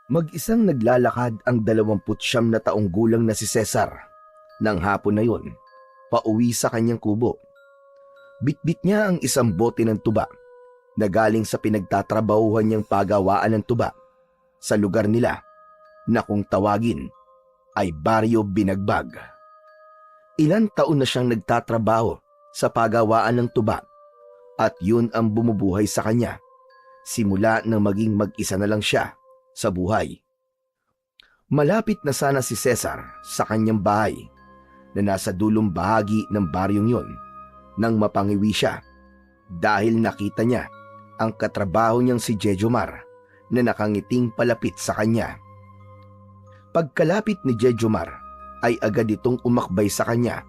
Mag-isang naglalakad ang 29 na taong gulang na si Cesar. Nang hapon na yon, pauwi sa kanyang kubo. Bitbit niya ang isang bote ng tuba na galing sa pinagtatrabahuhan niyang pagawaan ng tuba sa lugar nila na kung tawagin ay Baryo Binagbag. Ilan taon na siyang nagtatrabaho sa pagawaan ng tuba at yun ang bumubuhay sa kanya simula nang maging mag-isa na lang siya sa buhay. Malapit na sana si Cesar sa kanyang bahay na nasa dulong bahagi ng baryong yon nang mapangiwi siya dahil nakita niya ang katrabaho niyang si Jejomar na nakangiting palapit sa kanya. Pagkalapit ni Jejomar ay agad itong umakbay sa kanya,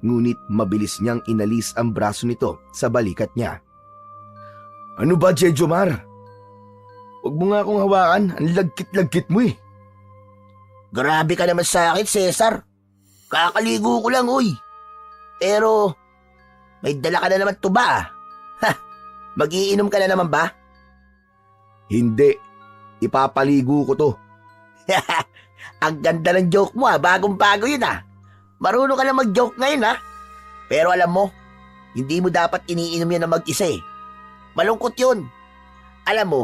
ngunit mabilis niyang inalis ang braso nito sa balikat niya. "Ano ba, Jejomar? Huwag mo nga akong hawakan, ang lagkit-lagkit mo eh." Grabe ka naman sa akin, Cesar. Kakaligo ko lang, uy. Pero, may dala ka na naman tuba ah. Ha, magiinom ka na naman ba? "Hindi, ipapaligo ko to." Ang ganda ng joke mo ah, bagong-bago yun ah. Marunong ka na mag-joke ngayon ah. Pero alam mo, hindi mo dapat iniinom yan na mag-isa eh. Malungkot yun. Alam mo,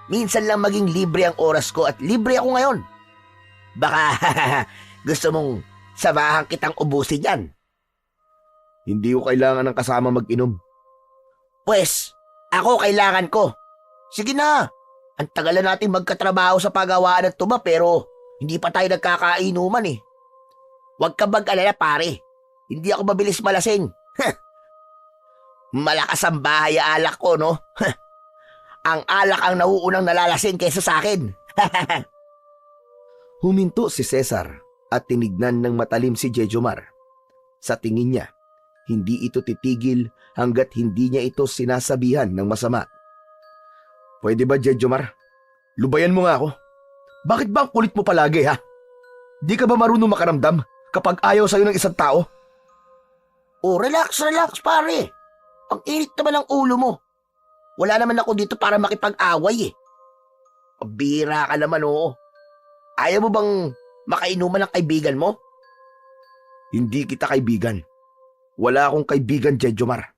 minsan lang maging libre ang oras ko at libre ako ngayon. Baka gusto mong samahan kitang ubusin yan. "Hindi ko kailangan ng kasama mag-inom." Pwes, ako kailangan ko. Sige na, ang tagal na natin magkatrabaho sa pagawaan ng tuba pero hindi pa tayo nagkakainuman eh. Huwag ka mag-alala pare, hindi ako mabilis malasing. Malakas ang bahay alak ko no? Ang alak ang nauunang nalalasing kaysa sa akin. Huminto si Cesar at tinignan ng matalim si Jejomar. Sa tingin niya, hindi ito titigil hanggat hindi niya ito sinasabihan ng masama. "Pwede ba, Jejomar? Lubayan mo nga ako. Bakit ba ang kulit mo palagi, ha? Di ka ba marunong makaramdam kapag ayaw sa'yo ng isang tao?" Oh, relax pare. Ang init naman ng ulo mo. Wala naman ako dito para makipag-away eh. Pabira ka naman oo. Ayaw mo bang makainuman ng kaibigan mo? "Hindi kita kaibigan. Wala akong kaibigan, Jejomar."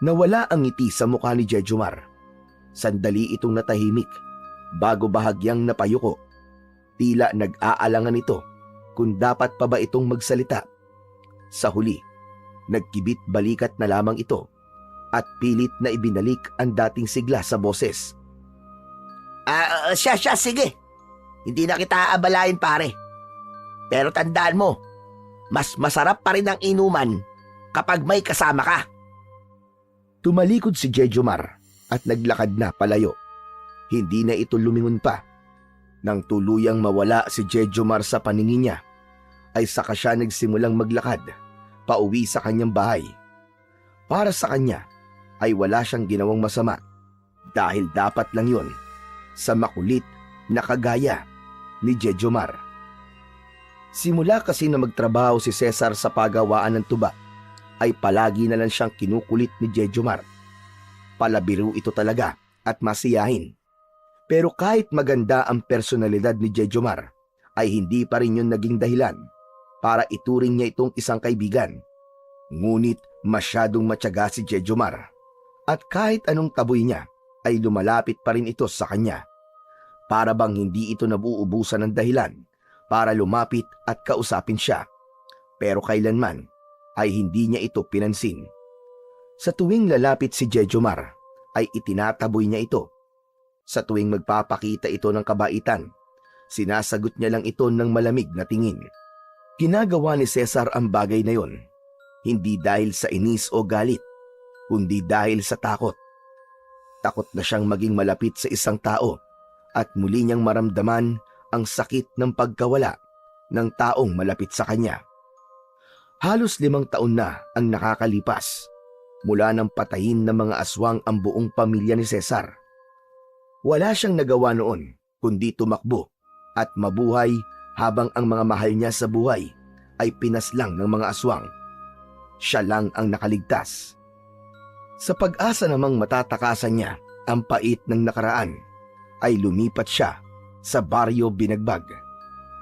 Nawala ang ngiti sa mukha ni Jejomar. Sandali itong natahimik bago bahagyang napayuko. Tila nag-aalangan ito kung dapat pa ba itong magsalita. Sa huli, nagkibit balikat na lamang ito at pilit na ibinalik ang dating sigla sa boses. Siya, sige. Hindi na kita aabalain pare. Pero tandaan mo, mas masarap pa rin ang inuman kapag may kasama ka. Tumalikod si Jejomar at naglakad na palayo. Hindi na ito lumingon pa. Nang tuluyang mawala si Jejomar sa paningin niya, ay saka siya nagsimulang maglakad pauwi sa kanyang bahay. Para sa kanya ay wala siyang ginawang masama dahil dapat lang yon sa makulit na kagaya ni Jejomar. Simula kasi na magtrabaho si Cesar sa pagawaan ng tuba, ay palagi na lang siyang kinukulit ni Jejomar. Palabiro ito talaga at masiyahin. Pero kahit maganda ang personalidad ni Jejomar, ay hindi pa rin yun naging dahilan para ituring niya itong isang kaibigan. Ngunit masyadong matyaga si Jejomar. At kahit anong taboy niya, ay lumalapit pa rin ito sa kanya. Para bang hindi ito nabuubusan ng dahilan para lumapit at kausapin siya. Pero kailanman ay hindi niya ito pinansin. Sa tuwing lalapit si Jejomar, ay itinataboy niya ito. Sa tuwing magpapakita ito ng kabaitan, sinasagot niya lang ito ng malamig na tingin. Ginagawa ni Cesar ang bagay na yon, hindi dahil sa inis o galit, kundi dahil sa takot. Takot na siyang maging malapit sa isang tao at muli niyang maramdaman ang sakit ng pagkawala ng taong malapit sa kanya. Halos 5 taon na ang nakakalipas mula nang patayin ng mga aswang ang buong pamilya ni Cesar. Wala siyang nagawa noon kundi tumakbo at mabuhay habang ang mga mahal niya sa buhay ay pinaslang ng mga aswang. Siya lang ang nakaligtas. Sa pag-asa namang matatakasan niya ang pait ng nakaraan, ay lumipat siya sa baryo Binagbag.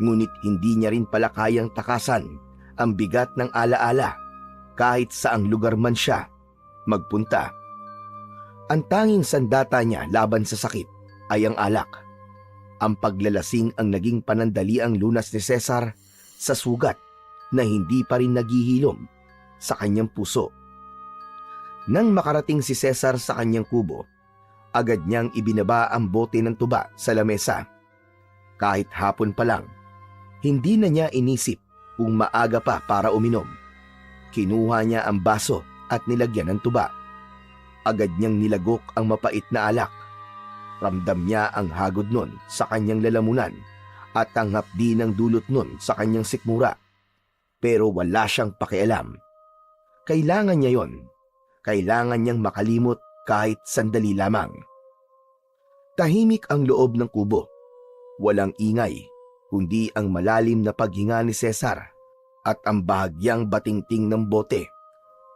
Ngunit hindi niya rin pala kayang takasan ang bigat ng alaala kahit saang lugar man siya magpunta. Ang tanging sandata niya laban sa sakit ay ang alak. Ang paglalasing ang naging panandaliang lunas ni Cesar sa sugat na hindi pa rin naghihilom sa kanyang puso. Nang makarating si Cesar sa kanyang kubo, agad niyang ibinaba ang bote ng tuba sa lamesa. Kahit hapon pa lang, hindi na niya inisip kung maaga pa para uminom. Kinuha niya ang baso at nilagyan ng tuba. Agad niyang nilagok ang mapait na alak. Ramdam niya ang hagod nun sa kanyang lalamunan at ang hapdi ng dulot nun sa kanyang sikmura. Pero wala siyang pakialam. Kailangan niya yon. Kailangan niyang makalimot kahit sandali lamang. Tahimik ang loob ng kubo. Walang ingay, kundi ang malalim na paghinga ni Cesar at ang bahagyang batingting ng bote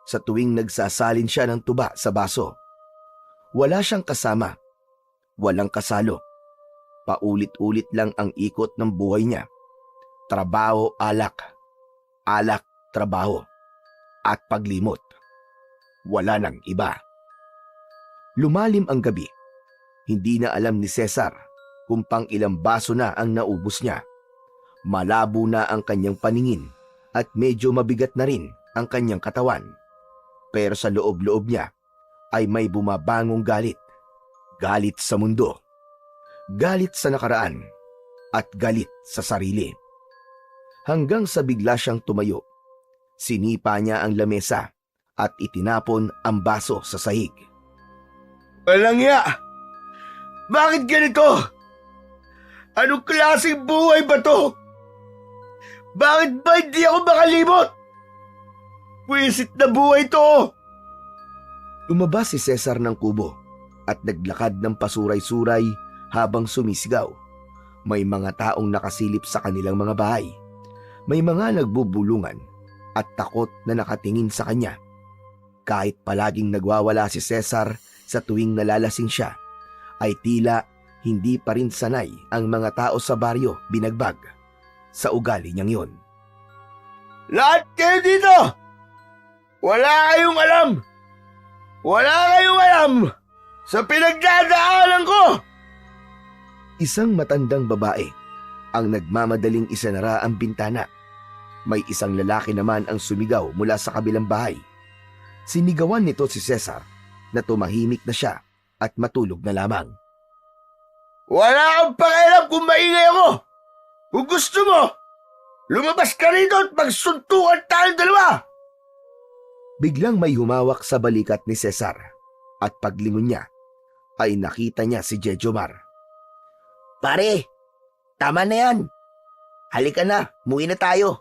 sa tuwing nagsasalin siya ng tuba sa baso. Wala siyang kasama, walang kasalo. Paulit-ulit lang ang ikot ng buhay niya. Trabaho, alak. Alak, trabaho. At paglimot. Wala nang iba. Lumalim ang gabi. Hindi na alam ni Cesar kung pang ilang baso na ang naubos niya. Malabo na ang kanyang paningin at medyo mabigat na rin ang kanyang katawan. Pero sa loob-loob niya ay may bumabangong galit. Galit sa mundo. Galit sa nakaraan. At galit sa sarili. Hanggang sa bigla siyang tumayo. Sinipa niya ang lamesa at itinapon ang baso sa sahig. Walang ya! Bakit ganito? Anong klaseng buhay ba to? Bakit ba hindi ako makalimot? Pwisit na buhay to! Lumabas si Cesar ng kubo at naglakad ng pasuray-suray habang sumisigaw. May mga taong nakasilip sa kanilang mga bahay. May mga nagbubulungan at takot na nakatingin sa kanya. Kahit palaging nagwawala si Cesar sa tuwing nalalasing siya, ay tila hindi pa rin sanay ang mga tao sa baryo Binagbag sa ugali niyang yon. Lahat kayo dito! Wala kayong alam! Wala kayong alam sa pinagdadaanan ko! Isang matandang babae ang nagmamadaling isanara ang bintana. May isang lalaki naman ang sumigaw mula sa kabilang bahay. Sinigawan nito si Cesar na tumahimik na siya at matulog na lamang. Wala kang pakialam kung maingay ako! Kung gusto mo, lumabas ka rito at magsuntukan tayong dalawa! Biglang may humawak sa balikat ni Cesar at paglingon niya ay nakita niya si Jejomar. Pare, tama na yan. Halika na, muwi na tayo.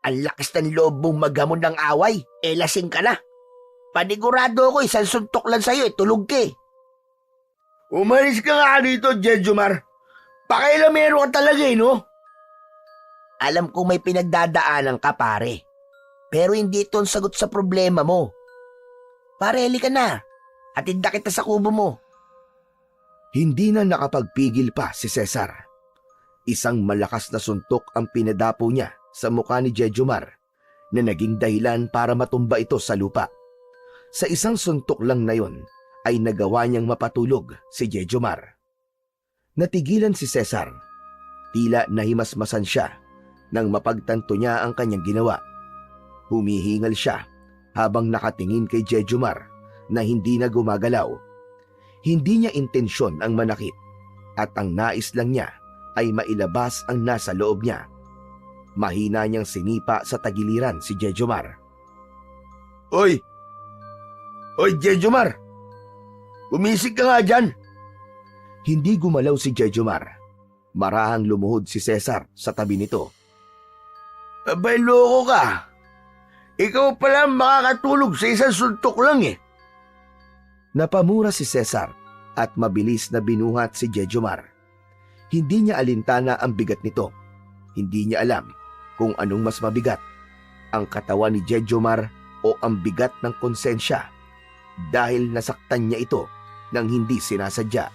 Ang lakas ng loob mong maghamon ng away, lasing ka na. Panigurado ako, isang suntok lang sa'yo, tulog ka eh. Umalis ka nga dito, Jejomar. Pakailamero ka talaga eh, no? Alam kong may pinagdadaanan ka, pare. Pero hindi ito ang sagot sa problema mo. Pare, halika na. Hatinda kita sa kubo mo. Hindi na nakapagpigil pa si Cesar. Isang malakas na suntok ang pinadapo niya sa mukha ni Jejomar na naging dahilan para matumba ito sa lupa. Sa isang suntok lang na yon ay nagawa niyang mapatulog si Jejomar. Natigilan si Cesar. Tila nahimasmasan siya nang mapagtanto niya ang kanyang ginawa. Humihingal siya habang nakatingin kay Jejomar na hindi na gumagalaw. Hindi niya intensyon ang manakit at ang nais lang niya ay mailabas ang nasa loob niya. Mahina niyang sinipa sa tagiliran si Jejomar. Oy! Oy, Jejomar! Umisig ka nga dyan! Hindi gumalaw si Jejomar. Marahang lumuhod si Cesar sa tabi nito. Abay, loko ka! Ikaw pala makakatulog sa isang suntok lang eh. Napamura si Cesar at mabilis na binuhat si Jejomar. Hindi niya alintana ang bigat nito. Hindi niya alam kung anong mas mabigat, ang katawan ni Jejomar o ang bigat ng konsensya dahil nasaktan niya ito nang hindi sinasadya.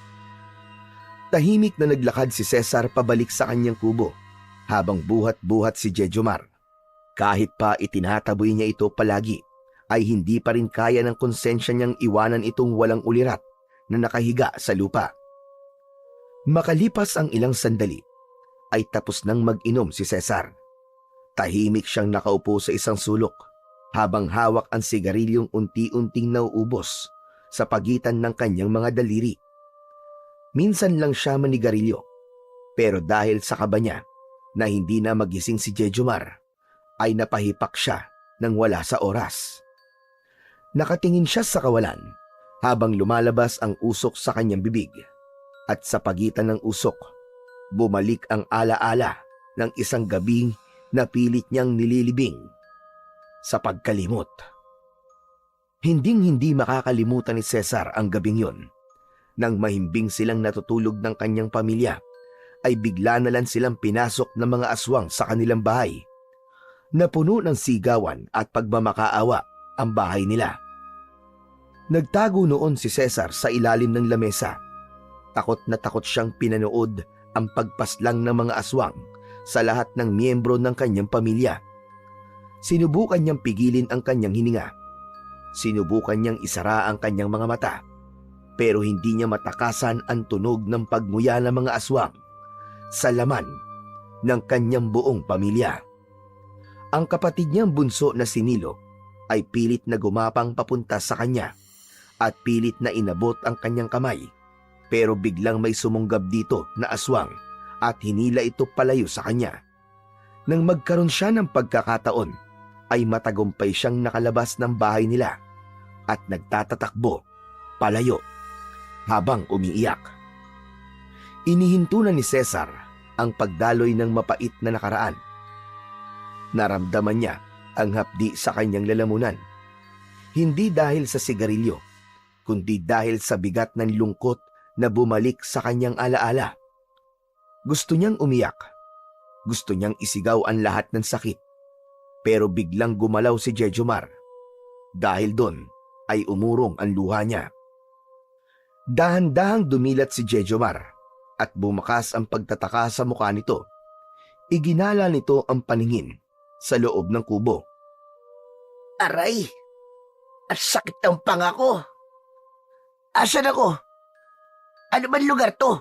Tahimik na naglakad si Cesar pabalik sa kanyang kubo habang buhat-buhat si Jejomar. Kahit pa itinataboy niya ito palagi, ay hindi pa rin kaya ng konsensya niyang iwanan itong walang ulirat na nakahiga sa lupa. Makalipas ang ilang sandali, ay tapos nang mag-inom si Cesar. Tahimik siyang nakaupo sa isang sulok habang hawak ang sigarilyong unti-unting nauubos sa pagitan ng kanyang mga daliri. Minsan lang siya manigarilyo, pero dahil sa kaba niya na hindi na magising si Jejomar, ay napahipak siya nang wala sa oras. Nakatingin siya sa kawalan habang lumalabas ang usok sa kanyang bibig, at sa pagitan ng usok, bumalik ang alaala ng isang gabing na pilit niyang nililibing sa pagkalimot. Hinding-hindi makakalimutan ni Cesar ang gabing yon. Nang mahimbing silang natutulog ng kanyang pamilya, ay bigla na lang silang pinasok ng mga aswang sa kanilang bahay. Napuno ng sigawan at pagmamakaawa ang bahay nila. Nagtago noon si Cesar sa ilalim ng lamesa. Takot na takot siyang pinanood ang pagpaslang ng mga aswang sa lahat ng miyembro ng kanyang pamilya. Sinubukan niyang pigilin ang kanyang hininga. Sinubukan niyang isara ang kanyang mga mata, pero hindi niya matakasan ang tunog ng pagnguya ng mga aswang sa laman ng kanyang buong pamilya. Ang kapatid niyang bunso na si Nilo ay pilit na gumapang papunta sa kanya at pilit na inabot ang kanyang kamay, pero biglang may sumunggab dito na aswang at hinila ito palayo sa kanya. Nang magkaroon siya ng pagkakataon, ay matagumpay siyang nakalabas ng bahay nila at nagtatatakbo palayo habang umiiyak. Inihinto na ni Cesar ang pagdaloy ng mapait na nakaraan. Naramdaman niya ang hapdi sa kanyang lalamunan, hindi dahil sa sigarilyo, kundi dahil sa bigat ng lungkot na bumalik sa kanyang alaala. Gusto niyang umiyak, gusto niyang isigaw ang lahat ng sakit, pero biglang gumalaw si Jejomar. Dahil doon ay umurong ang luha niya. Dahan-dahang dumilat si Jejomar at bumakas ang pagtataka sa mukha nito. Iginala nito ang paningin sa loob ng kubo. Aray! Ang sakit ng panga ko! Asan ako? Ano man lugar to?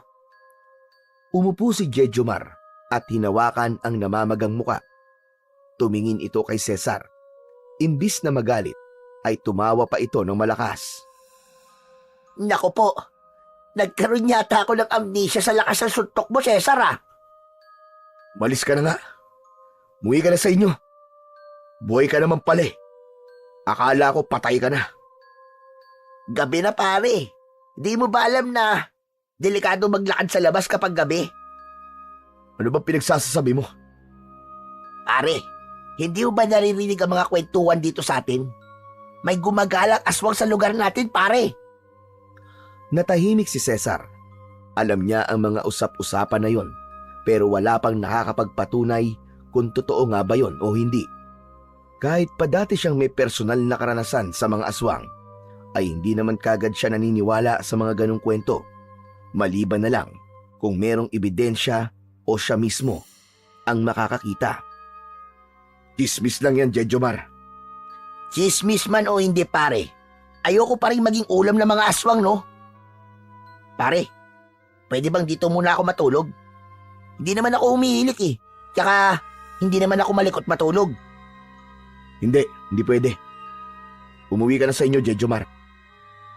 Umupo si Jejomar at hinawakan ang namamagang muka. Tumingin ito kay Cesar. Imbis na magalit, ay tumawa pa ito ng malakas. Naku po, nagkaroon yata ako ng amnesia sa lakas ng suntok mo, Cesar ah. Malis ka na nga. Muwi ka na sa inyo. Buhay ka naman pala eh. Akala ko patay ka na. Gabi na pare. Di mo ba alam na delikado maglakad sa labas kapag gabi? Ano ba pinagsasasabi mo? Pare, hindi mo ba naririnig ang mga kwentuhan dito sa atin? May gumagalang aswang sa lugar natin, pare. Natahimik si Cesar. Alam niya ang mga usap-usapan na yon, pero wala pang nakakapagpatunay kung totoo nga ba yon o hindi. Kahit pa dati siyang may personal na karanasan sa mga aswang, ay hindi naman kagad siya naniniwala sa mga ganong kwento. Maliban na lang kung merong ebidensya o siya mismo ang makakakita. Dismiss lang yan, Jejomar. Chismis man o hindi, pare. Ayoko pa rin maging ulam ng mga aswang, no? Pare, pwede bang dito muna ako matulog? Hindi naman ako umihilik eh. Tsaka, hindi naman ako malikot matulog. Hindi pwede. Umuwi ka na sa inyo, Jejomar.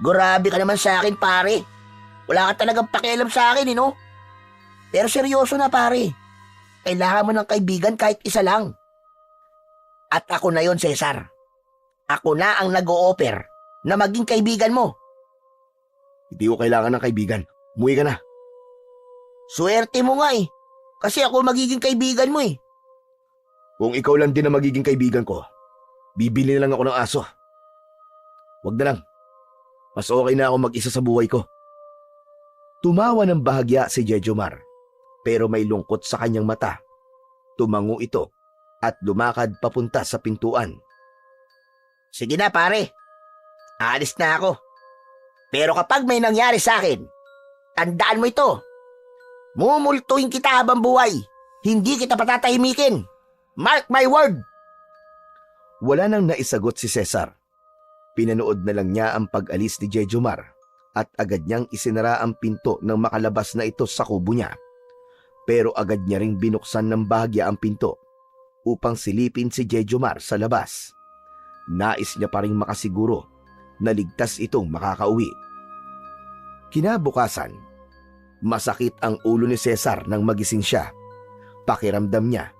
Grabe ka naman sa akin, pare. Wala ka talagang pakialam sa akin, eh, no? Pero seryoso na, pare. Kailangan mo ng kaibigan kahit isa lang. At ako na yon, Cesar. Ako na ang nag-o-offer na maging kaibigan mo. Hindi ko kailangan ng kaibigan. Umuwi ka na. Swerte mo nga eh. Kasi ako magiging kaibigan mo eh. Kung ikaw lang din ang magiging kaibigan ko, bibili na lang ako ng aso. Wag na lang. Mas okay na ako mag-isa sa buhay ko. Tumawa ng bahagya si Jejomar, pero may lungkot sa kanyang mata. Tumango ito at lumakad papunta sa pintuan. Sige na, pare. Aalis na ako. Pero kapag may nangyari sa akin, tandaan mo ito. Mumultuhin kita habang buhay. Hindi kita patatahimikin. Mark my word! Wala nang naisagot si Cesar. Pinanood na lang niya ang pag-alis ni Jejomar at agad niyang isinara ang pinto nang makalabas na ito sa kubo niya. Pero agad niya ring binuksan ng bahagya ang pinto upang silipin si Jejomar sa labas. Nais niya pa ring makasiguro na ligtas itong makakauwi. Kinabukasan, masakit ang ulo ni Cesar nang magising siya. Pakiramdam niya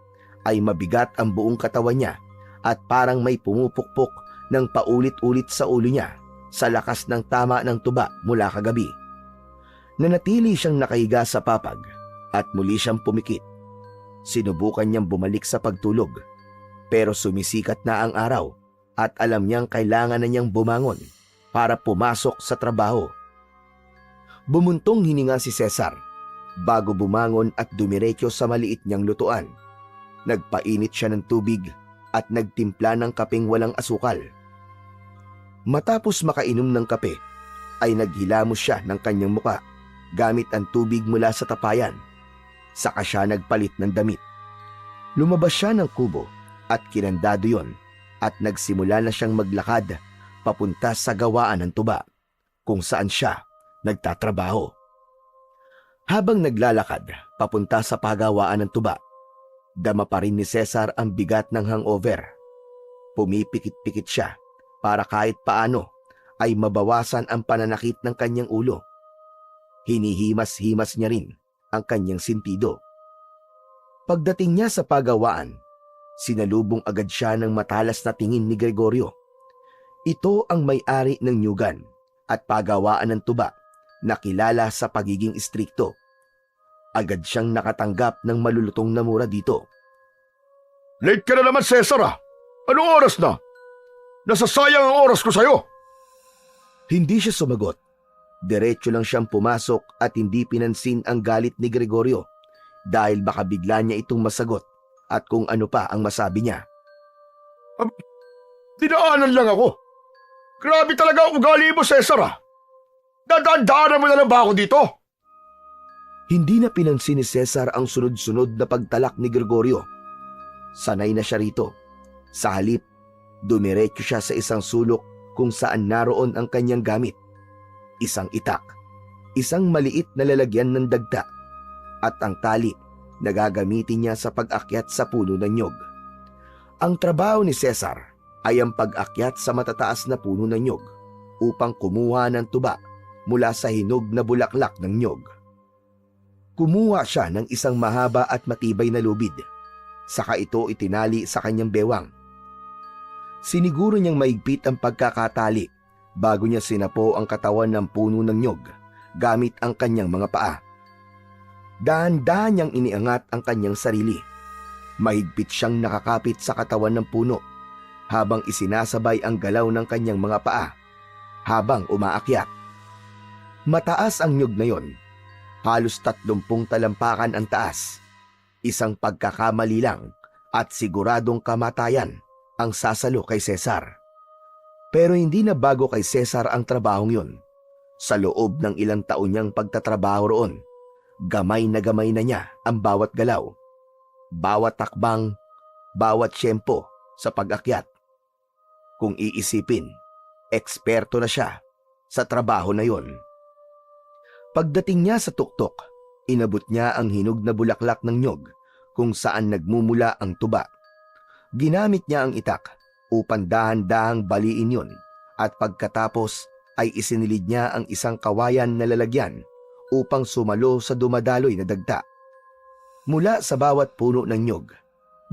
ay mabigat ang buong katawan niya at parang may pumupukpok ng paulit-ulit sa ulo niya sa lakas ng tama ng tuba mula kagabi. Nanatili siyang nakahiga sa papag at muli siyang pumikit. Sinubukan niyang bumalik sa pagtulog pero sumisikat na ang araw at alam niyang kailangan na niyang bumangon para pumasok sa trabaho. Bumuntong hininga si Cesar bago bumangon at dumiretso sa maliit niyang lutuan. Nagpainit siya ng tubig at nagtimpla ng kapeng walang asukal. Matapos makainom ng kape, ay naghilamos siya ng kanyang muka gamit ang tubig mula sa tapayan. Saka siya nagpalit ng damit. Lumabas siya ng kubo at kinandado yon at nagsimula na siyang maglakad papunta sa gawaan ng tuba kung saan siya nagtatrabaho. Habang naglalakad papunta sa pagawaan ng tuba, dama pa rin ni Cesar ang bigat ng hangover. Pumipikit-pikit siya para kahit paano ay mabawasan ang pananakit ng kanyang ulo. Hinihimas-himas niya rin ang kanyang sintido. Pagdating niya sa pagawaan, sinalubong agad siya ng matalas na tingin ni Gregorio. Ito ang may-ari ng nyugan at pagawaan ng tuba na kilala sa pagiging istrikto. Agad siyang nakatanggap ng malulutong na mura dito. Late ka na naman, Cesar ah! Anong oras na? Nasasayang ang oras ko sa'yo! Hindi siya sumagot. Diretso lang siyang pumasok at hindi pinansin ang galit ni Gregorio dahil baka bigla niya itong masagot at kung ano pa ang masabi niya. Dinaanan lang ako. Grabe talaga ang ugali mo, Cesar ah! Dadaan-daanan mo na lang ba ako dito? Hindi na pinansin ni Cesar ang sunod-sunod na pagtalak ni Gregorio. Sanay na siya rito. Sa halip, dumiretso siya sa isang sulok kung saan naroon ang kanyang gamit. Isang itak, isang maliit na lalagyan ng dagta, at ang tali na gagamitin niya sa pag-akyat sa puno ng nyog. Ang trabaho ni Cesar ay ang pag-akyat sa matataas na puno ng nyog upang kumuha ng tuba mula sa hinog na bulaklak ng nyog. Kumuha siya ng isang mahaba at matibay na lubid. Saka ito itinali sa kanyang bewang. Siniguro niyang maigpit ang pagkakatali bago niya sinapo ang katawan ng puno ng nyog gamit ang kanyang mga paa. Dahan-dahan niyang iniangat ang kanyang sarili. Mahigpit siyang nakakapit sa katawan ng puno habang isinasabay ang galaw ng kanyang mga paa habang umaakyat. Mataas ang nyog na yon. Halos 30 talampakan ang taas. Isang pagkakamali lang at siguradong kamatayan ang sasalo kay Cesar. Pero hindi na bago kay Cesar ang trabahong yun. Sa loob ng ilang taon niyang pagtatrabaho roon, gamay na niya ang bawat galaw, bawat takbang, bawat tiyempo sa pag-akyat. Kung iisipin, eksperto na siya sa trabaho na yon. Pagdating niya sa tuktok, inabot niya ang hinog na bulaklak ng nyog kung saan nagmumula ang tuba. Ginamit niya ang itak upang dahan-dahang baliin yun at pagkatapos ay isinilid niya ang isang kawayan na lalagyan upang sumalo sa dumadaloy na dagta. Mula sa bawat puno ng nyog,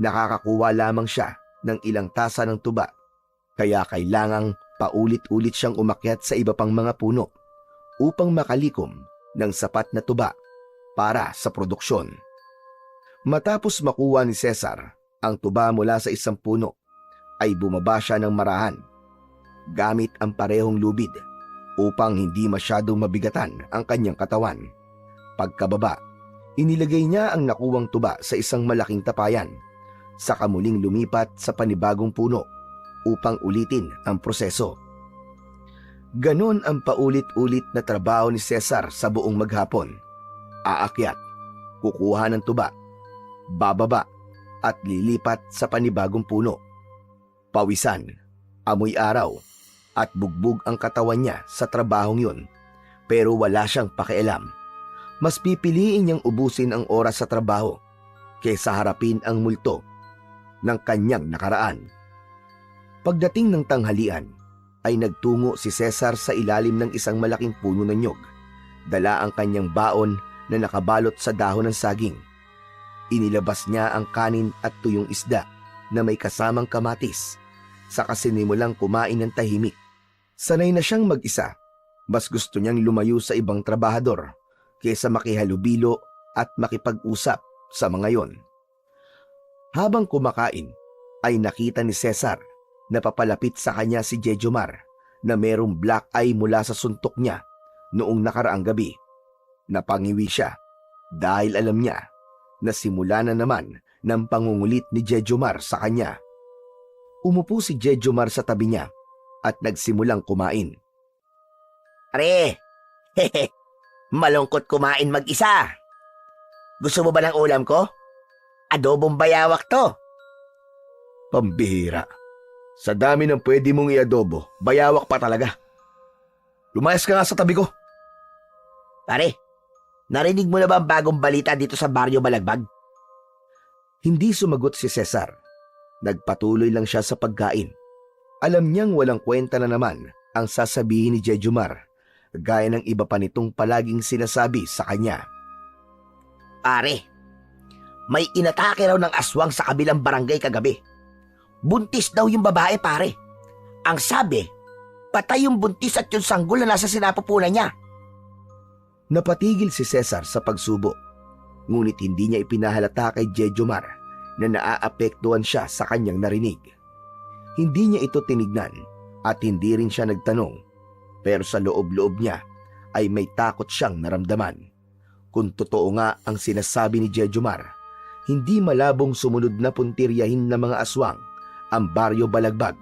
nakakakuha lamang siya ng ilang tasa ng tuba, kaya kailangang paulit-ulit siyang umakyat sa iba pang mga puno upang makalikom ng sapat na tuba para sa produksyon. Matapos makuha ni Cesar ang tuba mula sa isang puno, ay bumaba siya ng marahan gamit ang parehong lubid upang hindi masyadong mabigatan ang kanyang katawan. Pagkababa, inilagay niya ang nakuwang tuba sa isang malaking tapayan, saka muling lumipat sa panibagong puno upang ulitin ang proseso. Ganon ang paulit-ulit na trabaho ni Cesar sa buong maghapon. Aakyat, kukuha ng tuba, bababa at lilipat sa panibagong puno. Pawisan, amoy araw at bugbog ang katawan niya sa trabahong yun, pero wala siyang pakialam. Mas pipiliin niyang ubusin ang oras sa trabaho kaysa harapin ang multo ng kanyang nakaraan. Pagdating ng tanghalian, ay nagtungo si Cesar sa ilalim ng isang malaking puno ng nyog. Dala ang kanyang baon na nakabalot sa dahon ng saging. Inilabas niya ang kanin at tuyong isda na may kasamang kamatis, saka sinimulang kumain ng tahimik. Sanay na siyang mag-isa, mas gusto niyang lumayo sa ibang trabahador kaysa makihalubilo at makipag-usap sa mga yon. Habang kumakain, ay nakita ni Cesar na papalapit sa kanya si Jejomar na merong black eye mula sa suntok niya noong nakaraang gabi. Napangiwi siya dahil alam niya na simula na naman ng pangungulit ni Jejomar sa kanya. Umupo si Jejomar sa tabi niya at nagsimulang kumain. Pare, malungkot kumain mag-isa. Gusto mo ba ng ulam ko? Adobong bayawak to. Pambihira. Sa dami ng pwede mong iadobo, bayawak pa talaga. Lumayas ka nga sa tabi ko. Pare, narinig mo na ba ang bagong balita dito sa Baryo Balagbag? Hindi sumagot si Cesar. Nagpatuloy lang siya sa pagkain. Alam niyang walang kwenta na naman ang sasabihin ni Jejomar, gaya ng iba pa nitong palaging sinasabi sa kanya. Pare, may inatake raw ng aswang sa kabilang barangay kagabi. Buntis daw yung babae, pare. Ang sabi, patay yung buntis at yung sanggol na nasa sinapupunan niya. Napatigil si Cesar sa pagsubo, ngunit hindi niya ipinahalata kay Jejomar na naaapektuhan siya sa kanyang narinig. Hindi niya ito tinignan at hindi rin siya nagtanong, pero sa loob-loob niya ay may takot siyang naramdaman. Kung totoo nga ang sinasabi ni Jejomar, hindi malabong sumunod na puntiryahin ng mga aswang ang Baryo Balagbag,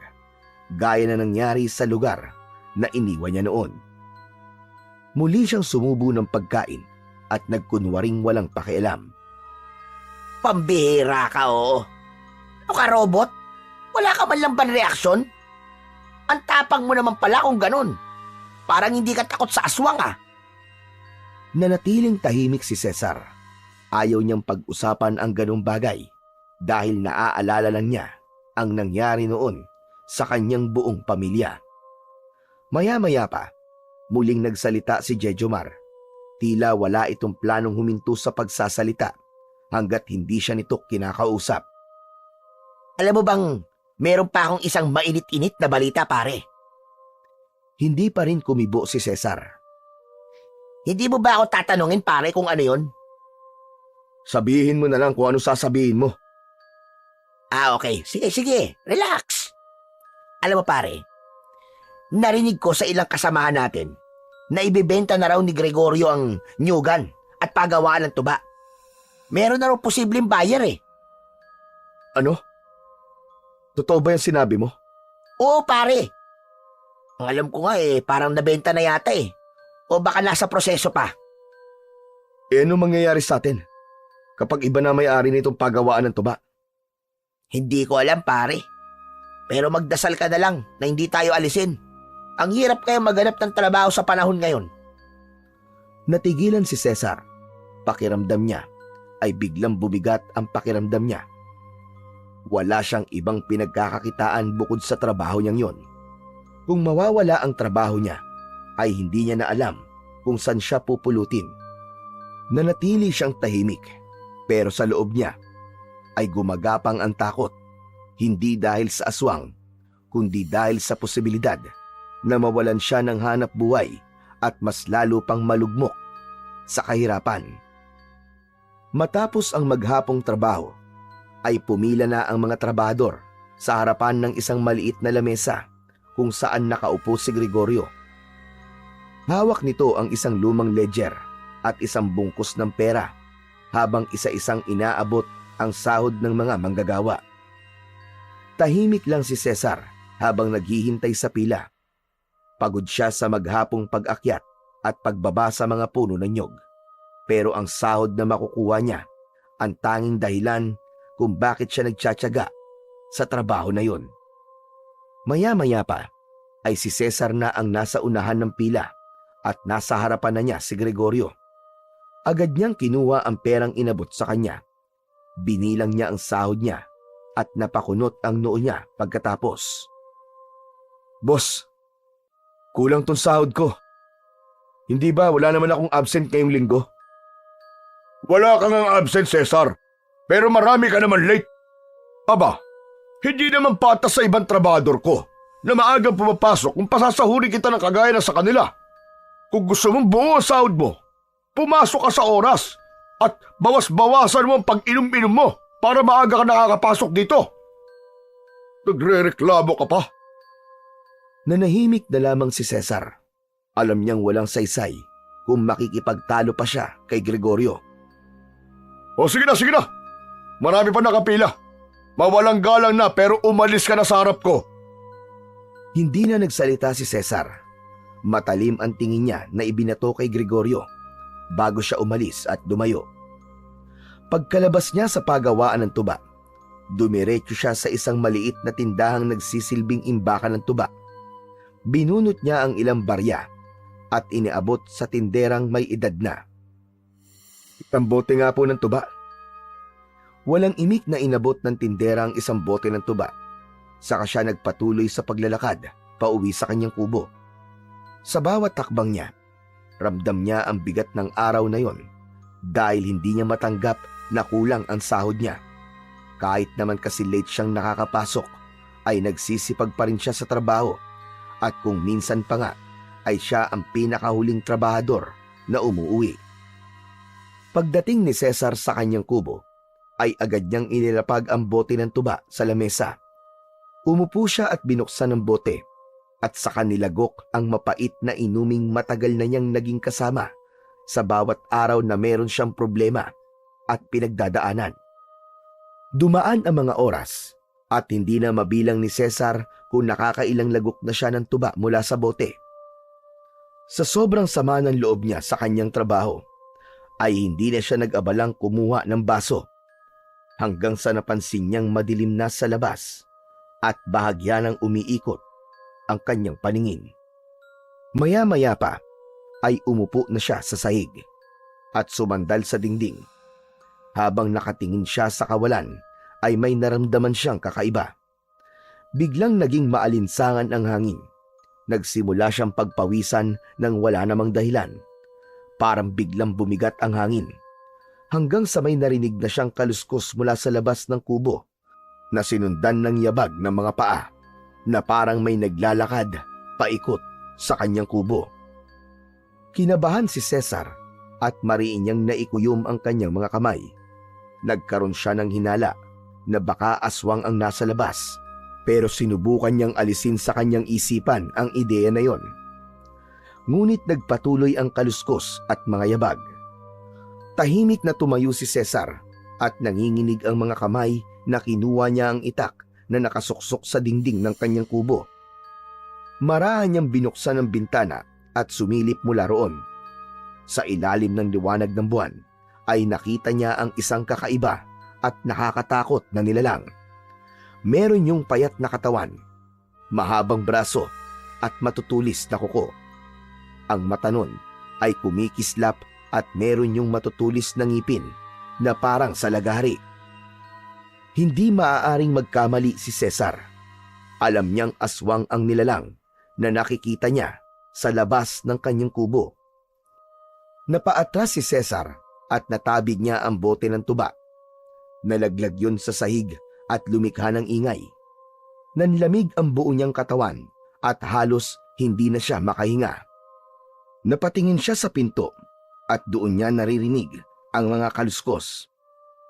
gaya na nangyari sa lugar na iniwan niya noon. Muli siyang sumubo ng pagkain at nagkunwaring walang pakialam. Pambihira ka, oo. Ano ka, robot? Wala ka man lang ba reaksyon? Ang tapang mo naman pala kung ganun. Parang hindi ka takot sa aswang, ah. Nanatiling tahimik si Cesar. Ayaw niyang pag-usapan ang ganung bagay dahil naaalala lang niya ang nangyari noon sa kanyang buong pamilya. Maya-maya pa, muling nagsalita si Jejomar. Tila wala itong planong huminto sa pagsasalita hanggat hindi siya nito kinakausap. Alam mo bang meron pa akong isang mainit-init na balita, pare? Hindi pa rin kumibo si Cesar. Hindi mo ba ako tatanungin, pare, kung ano yon? Sabihin mo na lang kung ano sasabihin mo. Ah, okay. Sige. Relax. Alam mo, pare, narinig ko sa ilang kasamahan natin na ibibenta na raw ni Gregorio ang nyugan at pagawaan ng tuba. Meron na raw posibleng buyer, eh. Ano? Totoo ba yung sinabi mo? Oo, pare. Ang alam ko nga, parang nabenta na yata, eh. O baka nasa proseso pa. Ano mangyayari sa atin kapag iba na may-ari nitong pagawaan ng tuba? Hindi ko alam, pare. Pero magdasal ka na lang na hindi tayo alisin. Ang hirap kaya maghanap ng trabaho sa panahon ngayon. Natigilan si Cesar. Pakiramdam niya ay biglang bumigat ang pakiramdam niya. Wala siyang ibang pinagkakakitaan bukod sa trabaho niyang yon. Kung mawawala ang trabaho niya, ay hindi niya na alam kung saan siya pupulutin. Nanatili siyang tahimik, pero sa loob niya ay gumagapang ang takot, hindi dahil sa aswang, kundi dahil sa posibilidad na mawalan siya ng hanap buhay at mas lalo pang malugmok sa kahirapan. Matapos ang maghapong trabaho, ay pumila na ang mga trabahador sa harapan ng isang maliit na lamesa kung saan nakaupo si Gregorio. Hawak nito ang isang lumang ledger at isang bungkus ng pera habang isa-isang inaabot ang sahod ng mga manggagawa. Tahimik lang si Cesar habang naghihintay sa pila. Pagod siya sa maghapong pag-akyat at pagbaba sa mga puno ng nyog. Pero ang sahod na makukuha niya, ang tanging dahilan kung bakit siya nagtsatsaga sa trabaho na yon. Maya-maya pa ay si Cesar na ang nasa unahan ng pila at nasa harapan na niya si Gregorio. Agad niyang kinuha ang perang inabot sa kanya. Binilang niya ang sahod niya at napakunot ang noo niya pagkatapos. "Boss, kulang tong sahod ko. Hindi ba wala naman akong absent ngayong linggo?" Wala kang ang absent, Cesar. Pero marami ka naman late. Aba, hindi naman patas sa ibang trabador ko na maagang pumapasok kung pasasahuri kita ng kagaya na sa kanila. Kung gusto mong buo ang sahod mo, pumasok ka sa oras at bawas-bawasan mo ang pag-inom-inom mo para maaga ka nakakapasok dito. Nagre-reklamo ka pa. Nanahimik na lamang si Cesar. Alam niyang walang saysay kung makikipagtalo pa siya kay Gregorio. O sige na. Marami pa nakapila. Mawalang galang na pero umalis ka na sa harap ko. Hindi na nagsalita si Cesar. Matalim ang tingin niya na ibinato kay Gregorio bago siya umalis at dumayo. Pagkalabas niya sa pagawaan ng tuba, dumiretso siya sa isang maliit na tindahang nagsisilbing imbakan ng tuba. Binunot niya ang ilang barya at iniabot sa tinderang may edad na. "Isang bote nga po ng tuba." Walang imik na inabot ng tindera ang isang bote ng tuba. Saka siya nagpatuloy sa paglalakad pauwi sa kanyang kubo. Sa bawat takbang niya, ramdam niya ang bigat ng araw na yon dahil hindi niya matanggap na kulang ang sahod niya. Kahit naman kasi late siyang nakakapasok, ay nagsisipag pa rin siya sa trabaho at kung minsan pa nga ay siya ang pinakahuling trabahador na umuwi. Pagdating ni Cesar sa kanyang kubo, ay agad niyang inilapag ang bote ng tuba sa lamesa. Umupo siya at binuksan ang bote at saka nilagok ang mapait na inuming matagal na niyang naging kasama sa bawat araw na meron siyang problema at pinagdadaanan. Dumaan ang mga oras at hindi na mabilang ni Cesar kung nakakailang lagok na siya ng tuba mula sa bote. Sa sobrang sama ng loob niya sa kanyang trabaho, ay hindi na siya nag-abalang kumuha ng baso hanggang sa napansin niyang madilim na sa labas at bahagya ng umiikot ang kanyang paningin. Maya-maya pa ay umupo na siya sa sahig at sumandal sa dingding. Habang nakatingin siya sa kawalan ay may naramdaman siyang kakaiba. Biglang naging maalinsangan ang hangin. Nagsimula siyang pagpawisan ng wala namang dahilan. Parang biglang bumigat ang hangin. Hanggang sa may narinig na siyang kaluskos mula sa labas ng kubo na sinundan ng yabag ng mga paa na parang may naglalakad paikot sa kanyang kubo. Kinabahan si Cesar at mariin niyang naikuyom ang kanyang mga kamay. Nagkaroon siya ng hinala na baka aswang ang nasa labas, pero sinubukan niyang alisin sa kanyang isipan ang ideya na yon. Ngunit nagpatuloy ang kaluskos at mga yabag. Tahimik na tumayo si Cesar at nanginginig ang mga kamay na kinuha niya ang itak na nakasuksok sa dingding ng kanyang kubo. Marahan niyang binuksan ang bintana at sumilip mula roon. Sa ilalim ng liwanag ng buwan ay nakita niya ang isang kakaiba at nakakatakot na nilalang. Meron yung payat na katawan, mahabang braso at matutulis na kuko. Ang mata nun ay kumikislap at meron yung matutulis na ngipin na parang sa lagari. Hindi maaaring magkamali si Cesar. Alam niyang aswang ang nilalang na nakikita niya sa labas ng kanyang kubo. Napaatras si Cesar at natabig niya ang bote ng tuba. Nalaglag yun sa sahig at lumikha ng ingay. Nanlamig ang buo niyang katawan at halos hindi na siya makahinga. Napatingin siya sa pinto at doon niya naririnig ang mga kaluskos.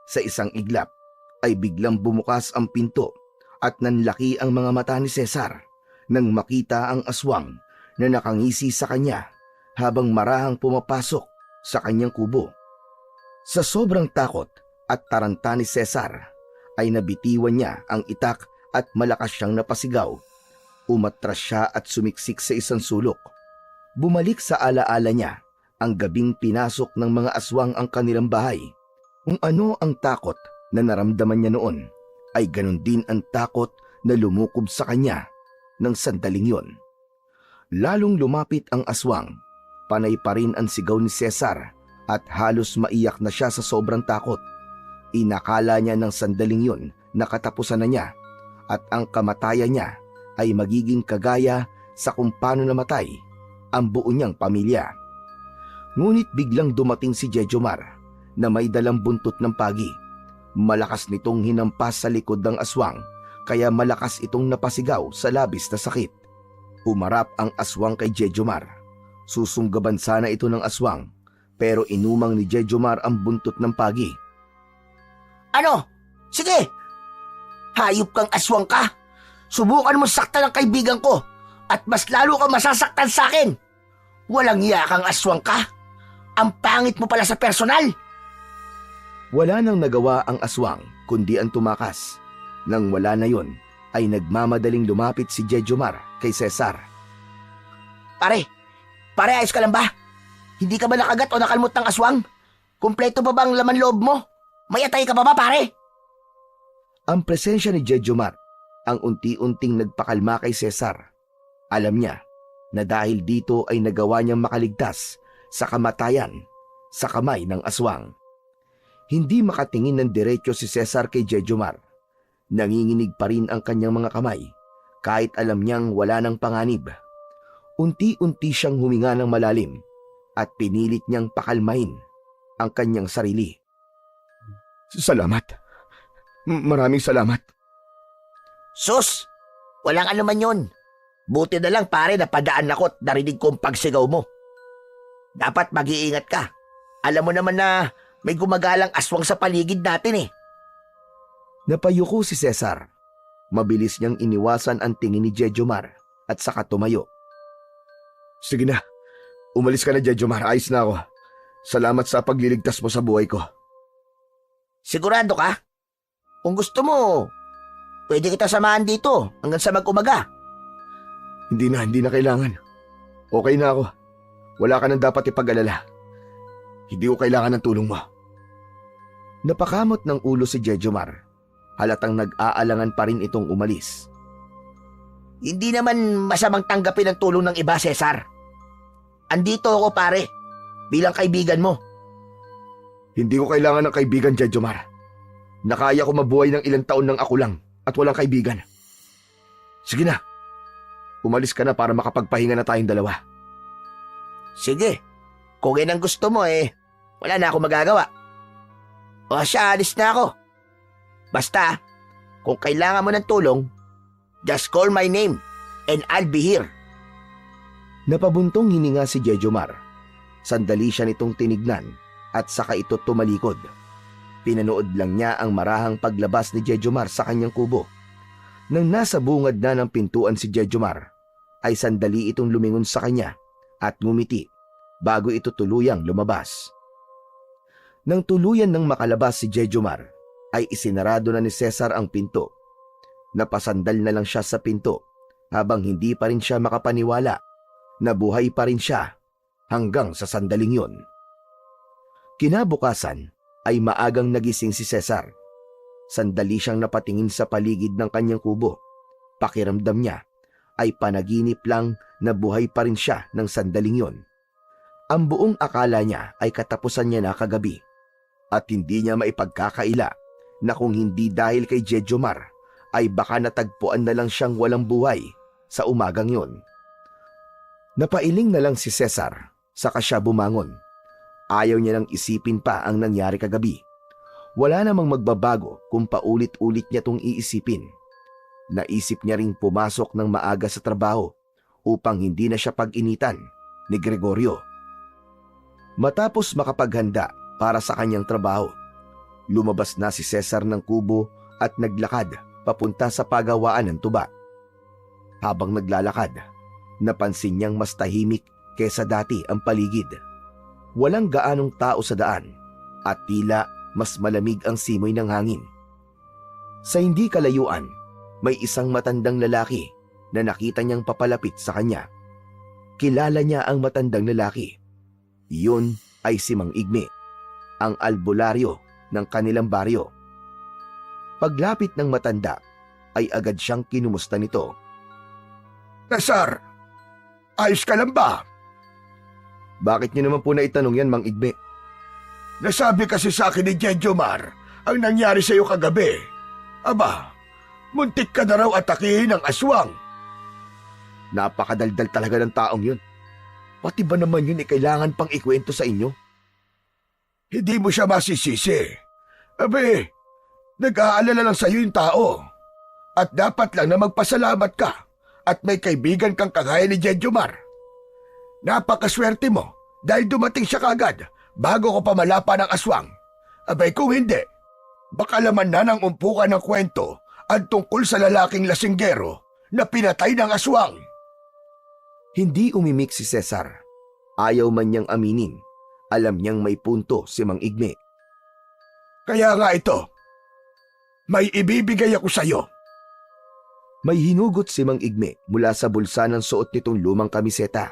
Sa isang iglap ay biglang bumukas ang pinto at nanlaki ang mga mata ni Cesar nang makita ang aswang na nakangisi sa kanya habang marahang pumapasok sa kanyang kubo. Sa sobrang takot at taranta ni Cesar ay nabitiwan niya ang itak at malakas siyang napasigaw. Umatras siya at sumiksik sa isang sulok. Bumalik sa alaala niya Ang gabing pinasok ng mga aswang ang kanilang bahay. Kung ano ang takot na naramdaman niya noon, ay ganun din ang takot na lumukob sa kanya ng sandaling yon. Lalong lumapit ang aswang. Panay pa rin ang sigaw ni Cesar at halos maiyak na siya sa sobrang takot. Inakala niya ng sandaling yon na katapusan na niya at ang kamatayan niya ay magiging kagaya sa kung paano namatay ang buo niyang pamilya. Ngunit biglang dumating si Jejomar na may dalang buntot ng pagi. Malakas nitong hinampas sa likod ng aswang kaya malakas itong napasigaw sa labis na sakit. Umarap ang aswang kay Jejomar. Susunggaban sana ito ng aswang pero inumang ni Jejomar ang buntot ng pagi. Ano? Sige! Hayop kang aswang ka! Subukan mo saktan ang kaibigan ko at mas lalo kang masasaktan sa akin! Walang iya kang aswang ka! Ang pangit mo pala sa personal! Wala nang nagawa ang aswang kundi ang tumakas. Nang wala na yon, ay nagmamadaling lumapit si Jejomar kay Cesar. Pare ayos ka lang ba? Hindi ka ba nakagat o nakalmot ng aswang? Kumpleto ba bang laman loob mo? May atay ka pa ba pare? Ang presensya ni Jejomar ang unti-unting nagpakalma kay Cesar. Alam niya na dahil dito ay nagawa niyang makaligtas sa kamatayan sa kamay ng aswang. Hindi makatingin ng diretso si Cesar kay Jejomar. Nanginginig pa rin ang kanyang mga kamay kahit alam niyang wala ng panganib. Unti-unti siyang huminga ng malalim at pinilit niyang pakalmain ang kanyang sarili. Salamat. Maraming salamat. Sus! Walang anuman yun. Buti na lang pare na padaan ako at narinig ko ang pagsigaw mo. Dapat mag-iingat ka. Alam mo naman na may gumagalang aswang sa paligid natin eh. Napayuko si Cesar. Mabilis niyang iniwasan ang tingin ni Jejomar at saka tumayo. Sige na. Umalis ka na, Jejomar. Ayos na ako. Salamat sa pagliligtas mo sa buhay ko. Sigurado ka? Kung gusto mo, pwede kita samahan dito hanggang sa mag-umaga. Hindi na kailangan. Okay na ako. Wala ka nang dapat ipag-alala. Hindi ko kailangan ng tulong mo. Napakamot ng ulo si Jejomar. Halatang nag-aalangan pa rin itong umalis. Hindi naman masamang tanggapin ang tulong ng iba, Cesar. Andito ako pare, bilang kaibigan mo. Hindi ko kailangan ng kaibigan, Jejomar. Nakaya ko mabuhay ng ilang taon ng ako lang at walang kaibigan. Sige na. Umalis ka na para makapagpahinga na tayong dalawa. Sige, kung yan ang gusto mo wala na ako magagawa. O siya, alis na ako. Basta, kung kailangan mo ng tulong, just call my name and I'll be here. Napabuntong hininga si Jejomar. Sandali siya nitong tinignan at saka ito tumalikod. Pinanood lang niya ang marahang paglabas ni Jejomar sa kanyang kubo. Nang nasa bungad na ng pintuan si Jejomar, ay sandali itong lumingon sa kanya at ngumiti bago ito tuluyang lumabas. Nang tuluyan nang makalabas si Jejomar, ay isinarado na ni Cesar ang pinto. Napasandal na lang siya sa pinto habang hindi pa rin siya makapaniwala na buhay pa rin siya hanggang sa sandaling yon. Kinabukasan ay maagang nagising si Cesar. Sandali siyang napatingin sa paligid ng kanyang kubo. Pakiramdam niya ay panaginip lang na buhay pa rin siya ng sandaling yon. Ang buong akala niya ay katapusan niya na kagabi at hindi niya maipagkakaila na kung hindi dahil kay Jejomar ay baka natagpuan na lang siyang walang buhay sa umagang yon. Napailing na lang si Cesar saka siya bumangon. Ayaw niya nang isipin pa ang nangyari kagabi. Wala namang magbabago kung paulit-ulit niya tong iisipin. Naisip niya ring pumasok ng maaga sa trabaho upang hindi na siya pag-initan ni Gregorio. Matapos makapaghanda para sa kanyang trabaho, lumabas na si Cesar ng kubo at naglakad papunta sa pagawaan ng tuba. Habang naglalakad, napansin niyang mas tahimik kesa dati ang paligid. Walang gaanong tao sa daan at tila mas malamig ang simoy ng hangin. Sa hindi kalayuan, may isang matandang lalaki na nakita niyang papalapit sa kanya. Kilala niya ang matandang lalaki. Iyon ay si Mang Igme, ang albularyo ng kanilang baryo. Paglapit ng matanda ay agad siyang kinumusta nito. Cesar, ayos ka lang ba? Bakit niyo naman po naitanong yan, Mang Igme? Nasabi kasi sa akin ni Jejomar ang nangyari sa iyo kagabi. Aba, muntik ka na raw atakihin ng aswang. Napakadaldal talaga ng taong yun. Pati ba naman yun kailangan pang ikwento sa inyo? Hindi mo siya masisisi. Abe, nag-aalala lang sa iyo yung tao. At dapat lang na magpasalamat ka at may kaibigan kang kagaya ni Jejomar. Napakaswerte mo dahil dumating siya kagad bago ko pa malapa ng aswang. Abay kung hindi, baka laman na ng umpukan ng kwento at tungkol sa lalaking lasinggero na pinatay ng aswang. Hindi umimik si Cesar. Ayaw man niyang aminin. Alam niyang may punto si Mang Igme. Kaya nga ito, may ibibigay ako sa iyo. May hinugot si Mang Igme mula sa bulsa ng suot nitong lumang kamiseta.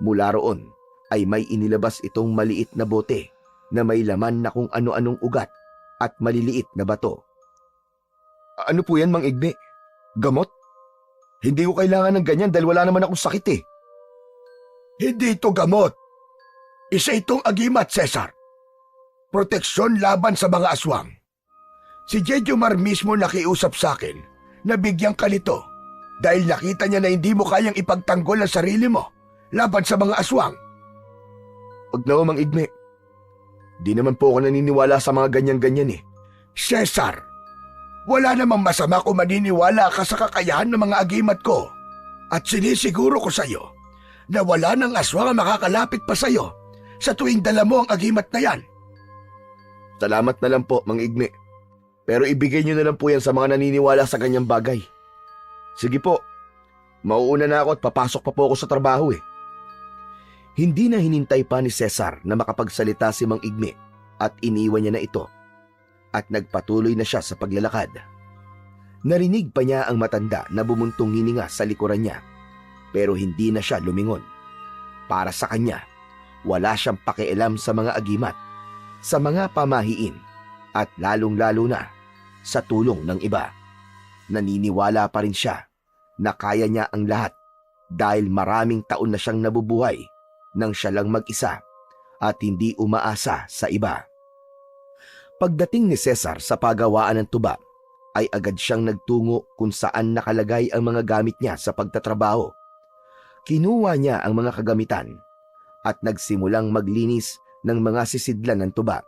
Mula roon ay may inilabas itong maliit na bote na may laman na kung ano-anong ugat at maliliit na bato. Ano po yan, Mang Igme? Gamot? Hindi ko kailangan ng ganyan dahil wala naman akong sakit eh. Hindi ito gamot. Isa itong agimat, Cesar. Proteksyon laban sa mga aswang. Si Jejomar mismo nakiusap sa akin na bigyan ka nito dahil nakita niya na hindi mo kayang ipagtanggol ang sarili mo laban sa mga aswang. Wag na, Mang Igme. Di naman po ako naniniwala sa mga ganyan-ganyan eh. Cesar, wala namang masama kung maniniwala ka sa kakayahan ng mga agimat ko. At sinisiguro ko sa iyo na wala nang aswang ang makakalapit pa sa iyo sa tuwing dala mo ang agimat na yan. Salamat na lang po, Mang Igme. Pero ibigay niyo na lang po yan sa mga naniniwala sa ganyang bagay. Sige po, mauuna na ako at papasok pa po ako sa trabaho eh. Hindi na hinintay pa ni Cesar na makapagsalita si Mang Igme at iniwan niya na ito. At nagpatuloy na siya sa paglalakad. Narinig pa niya ang matanda na bumuntong hininga sa likuran niya, pero hindi na siya lumingon. Para sa kanya, wala siyang pakialam sa mga agimat, sa mga pamahiin, at lalong-lalo na sa tulong ng iba. Naniniwala pa rin siya na kaya niya ang lahat dahil maraming taon na siyang nabubuhay nang siya lang mag-isa at hindi umaasa sa iba. Pagdating ni Cesar sa pagawaan ng tuba, ay agad siyang nagtungo kung saan nakalagay ang mga gamit niya sa pagtatrabaho. Kinuha niya ang mga kagamitan at nagsimulang maglinis ng mga sisidlan ng tuba.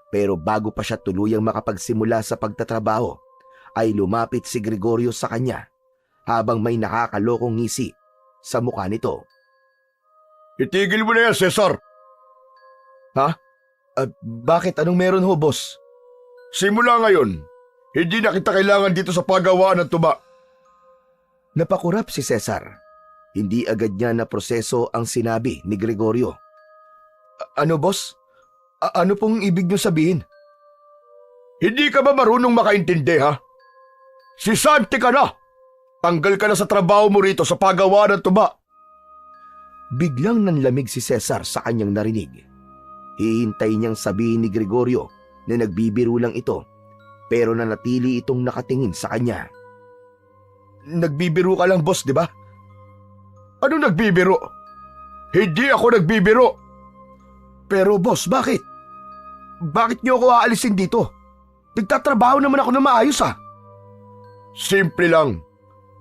Pero bago pa siya tuluyang makapagsimula sa pagtatrabaho, ay lumapit si Gregorio sa kanya habang may nakakalokong ngisi sa mukha nito. Itigil mo na yan, Cesar! Ha? Bakit? Anong meron ho, boss? Simula ngayon, hindi na kita kailangan dito sa pagawaan ng tuba. Napakurap si Cesar. Hindi agad niya na proseso ang sinabi ni Gregorio. Ano, boss? Ano pong ibig niyo sabihin? Hindi ka ba marunong makaintindi, ha? Si Santi ka na! Tanggal ka na sa trabaho mo rito sa pagawaan ng tuba. Biglang nanlamig si Cesar sa kanyang narinig. Hihintay niyang sabihin ni Gregorio na nagbibiro lang ito, pero nanatili itong nakatingin sa kanya. Nagbibiro ka lang, boss, di ba? Ano nagbibiro? Hindi ako nagbibiro. Pero boss, bakit? Bakit niyo ako aalisin dito? Nagtatrabaho naman ako na maayos ah. Simple lang.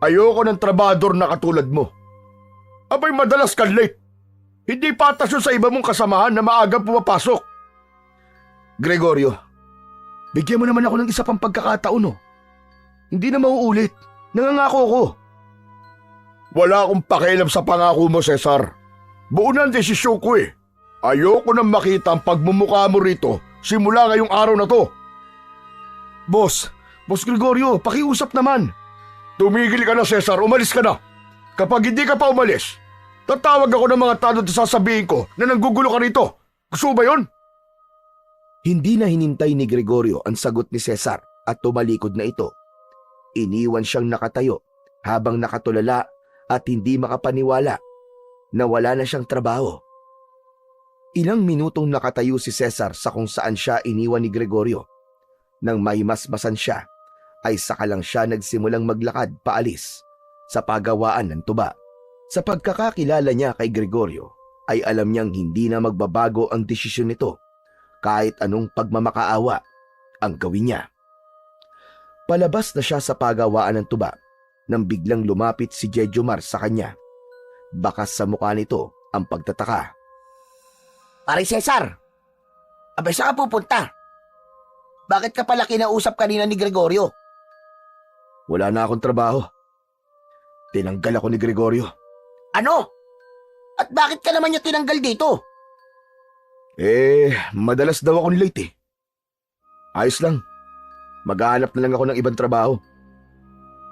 Ayoko ng trabador na katulad mo. Abay madalas kang late. Hindi patas yun sa iba mong kasamahan na maagang pumapasok. Gregorio, bigyan mo naman ako ng isa pang pagkakataon, no? Hindi na mauulit. Nangangako ko. Wala akong pakialam sa pangako mo, Cesar. Buo na ang desisyon ko eh. Ayoko nang makita ang pagmumukha mo rito simula ngayong araw na to. Boss Gregorio, pakiusap naman. Tumigil ka na, Cesar. Umalis ka na. Kapag hindi ka pa umalis, tatawag ako ng mga tanod at sasabihin ko na nanggugulo ka rito. Gusto ba yun? Hindi na hinintay ni Gregorio ang sagot ni Cesar at tumalikod na ito. Iniwan siyang nakatayo habang nakatulala at hindi makapaniwala na wala na siyang trabaho. Ilang minutong nakatayo si Cesar sa kung saan siya iniwan ni Gregorio. Nang mahimasmasan siya, ay saka lang siya nagsimulang maglakad paalis sa pagawaan ng tuba. Sa pagkakakilala niya kay Gregorio, ay alam niyang hindi na magbabago ang desisyon nito kahit anong pagmamakaawa ang gawin niya. Palabas na siya sa pagawaan ng tuba nang biglang lumapit si Jejomar sa kanya. Bakas sa mukha nito ang pagtataka. Pare Cesar, abay saan ka pupunta? Bakit ka pala kinausap kanina ni Gregorio? Wala na akong trabaho. Tinanggal ako ni Gregorio. Ano? At bakit ka naman niya tinanggal dito? Madalas daw akong late eh. Ayos lang. Maghahanap na lang ako ng ibang trabaho.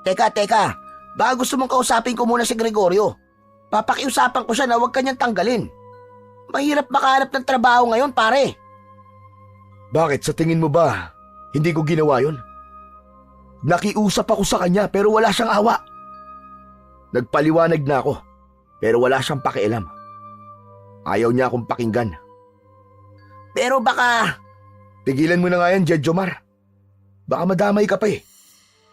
Teka, baka gusto mong kausapin ko muna si Gregorio. Papakiusapan ko siya na huwag kanyang tanggalin. Mahirap makahanap ng trabaho ngayon, pare. Bakit? Sa tingin mo ba, hindi ko ginawa yun? Nakiusap ako sa kanya pero wala siyang awa. Nagpaliwanag na ako pero wala siyang pakialam. Ayaw niya akong pakinggan. Pero baka... Tigilan mo na nga yan, Jejomar. Baka madamay ka pa eh.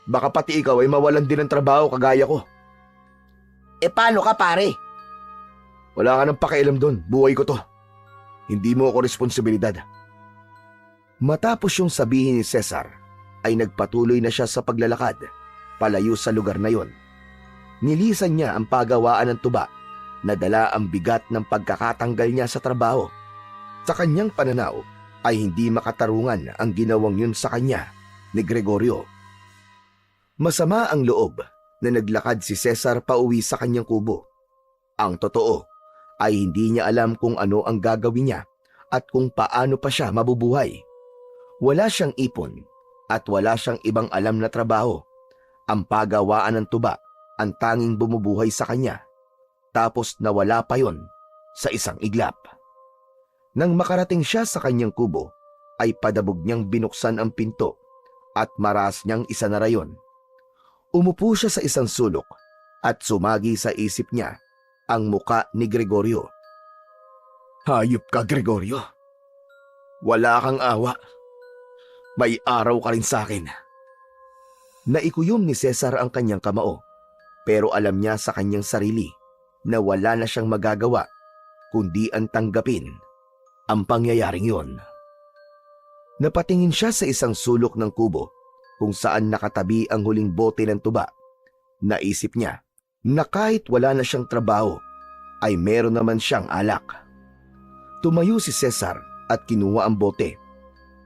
Baka pati ikaw ay mawalan din ng trabaho kagaya ko. paano ka, pare? Wala ka ng pakialam doon. Buhay ko to. Hindi mo ako responsibilidad. Matapos yung sabihin ni Cesar, ay nagpatuloy na siya sa paglalakad, palayo sa lugar na yon. Nilisan niya ang pagawaan ng tuba, na dala ang bigat ng pagkakatanggal niya sa trabaho. Sa kanyang pananaw, ay hindi makatarungan ang ginawang yun sa kanya ni Gregorio. Masama ang loob na naglakad si Cesar pauwi sa kanyang kubo. Ang totoo ay hindi niya alam kung ano ang gagawin niya at kung paano pa siya mabubuhay. Wala siyang ipon at wala siyang ibang alam na trabaho. Ang pagawaan ng tuba ang tanging bumubuhay sa kanya. Tapos nawala pa yon sa isang iglap. Nang makarating siya sa kanyang kubo, ay padabog niyang binuksan ang pinto at maras niyang isa na rayon. Umupo siya sa isang sulok at sumagi sa isip niya ang muka ni Gregorio. Hayop ka, Gregorio. Wala kang awa. May araw ka rin sa akin. Naikuyom ni Cesar ang kanyang kamao, pero alam niya sa kanyang sarili na wala na siyang magagawa kundi ang tanggapin ang pangyayaring yon. Napatingin siya sa isang sulok ng kubo kung saan nakatabi ang huling bote ng tuba. Naisip niya na kahit wala na siyang trabaho, ay meron naman siyang alak. Tumayo si Cesar at kinuha ang bote.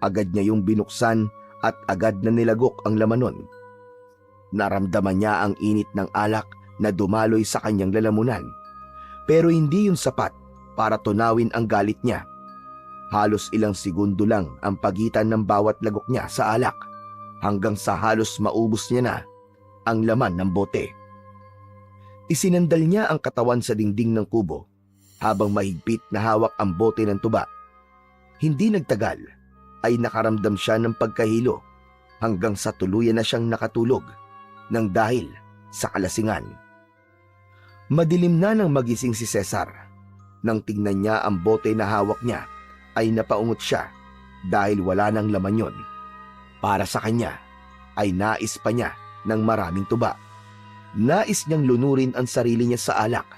Agad niya yung binuksan at agad na nilagok ang laman nun. Naramdaman niya ang init ng alak na dumaloy sa kanyang lalamunan. Pero hindi yun sapat para tunawin ang galit niya. Halos ilang segundo lang ang pagitan ng bawat lagok niya sa alak hanggang sa halos maubos niya na ang laman ng bote. Isinandal niya ang katawan sa dingding ng kubo habang mahigpit na hawak ang bote ng tuba. Hindi nagtagal ay nakaramdam siya ng pagkahilo hanggang sa tuluyan na siyang nakatulog nang dahil sa kalasingan. Madilim na nang magising si Cesar. Nang tingnan niya ang bote na hawak niya ay napaungot siya dahil wala nang laman yon. Para sa kanya ay nais pa niya ng maraming tuba. Nais niyang lunurin ang sarili niya sa alak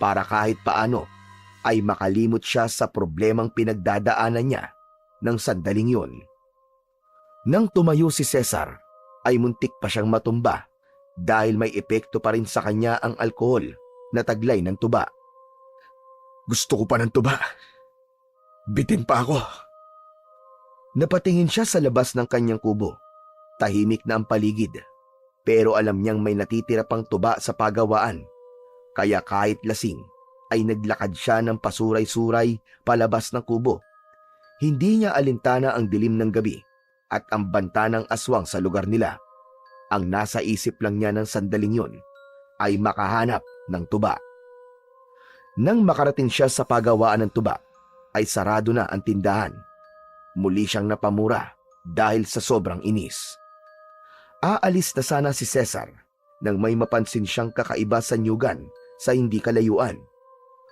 para kahit paano ay makalimot siya sa problemang pinagdadaanan niya ng sandaling yun. Nang tumayo si Cesar ay muntik pa siyang matumba dahil may epekto pa rin sa kanya ang alkohol na taglay ng tuba. Gusto ko pa ng tuba. Bitin pa ako. Napatingin siya sa labas ng kanyang kubo. Tahimik na ang paligid. Pero alam niyang may natitira pang tuba sa pagawaan. Kaya kahit lasing, ay naglakad siya ng pasuray-suray palabas ng kubo. Hindi niya alintana ang dilim ng gabi at ang banta ng aswang sa lugar nila. Ang nasa isip lang niya ng sandaling yun ay makahanap ng tuba. Nang makarating siya sa pagawaan ng tuba, ay sarado na ang tindahan. Muli siyang napamura dahil sa sobrang inis. Aalis na sana si Cesar nang may mapansin siyang kakaiba sa nyugan sa hindi kalayuan.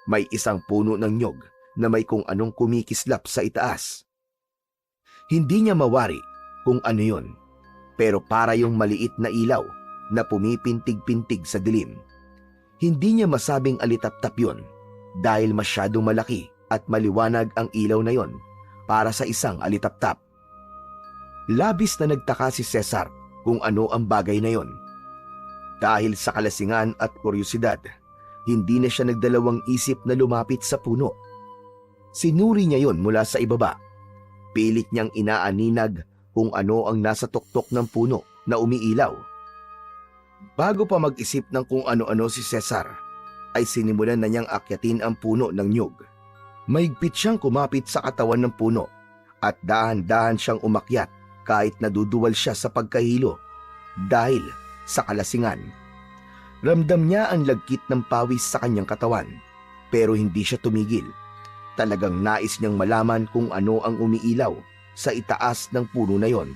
May isang puno ng nyog na may kung anong kumikislap sa itaas. Hindi niya mawari kung ano yun, pero para yung maliit na ilaw na pumipintig-pintig sa dilim. Hindi niya masabing alitap-tap yun dahil masyadong malaki at maliwanag ang ilaw na yon para sa isang alitap-tap. Labis na nagtaka si Cesar kung ano ang bagay na yon. Dahil sa kalasingan at kuryosidad, hindi na siya nagdalawang isip na lumapit sa puno. Sinuri niya yon mula sa ibaba. Pilit niyang inaaninag kung ano ang nasa tuktok ng puno na umiilaw. Bago pa mag-isip ng kung ano-ano si Cesar, ay sinimulan na niyang akyatin ang puno ng niyog. Mahigpit siyang kumapit sa katawan ng puno at dahan-dahan siyang umakyat kahit naduduwal siya sa pagkahilo dahil sa kalasingan. Ramdam niya ang lagkit ng pawis sa kanyang katawan pero hindi siya tumigil. Talagang nais niyang malaman kung ano ang umiilaw sa itaas ng puno na yon.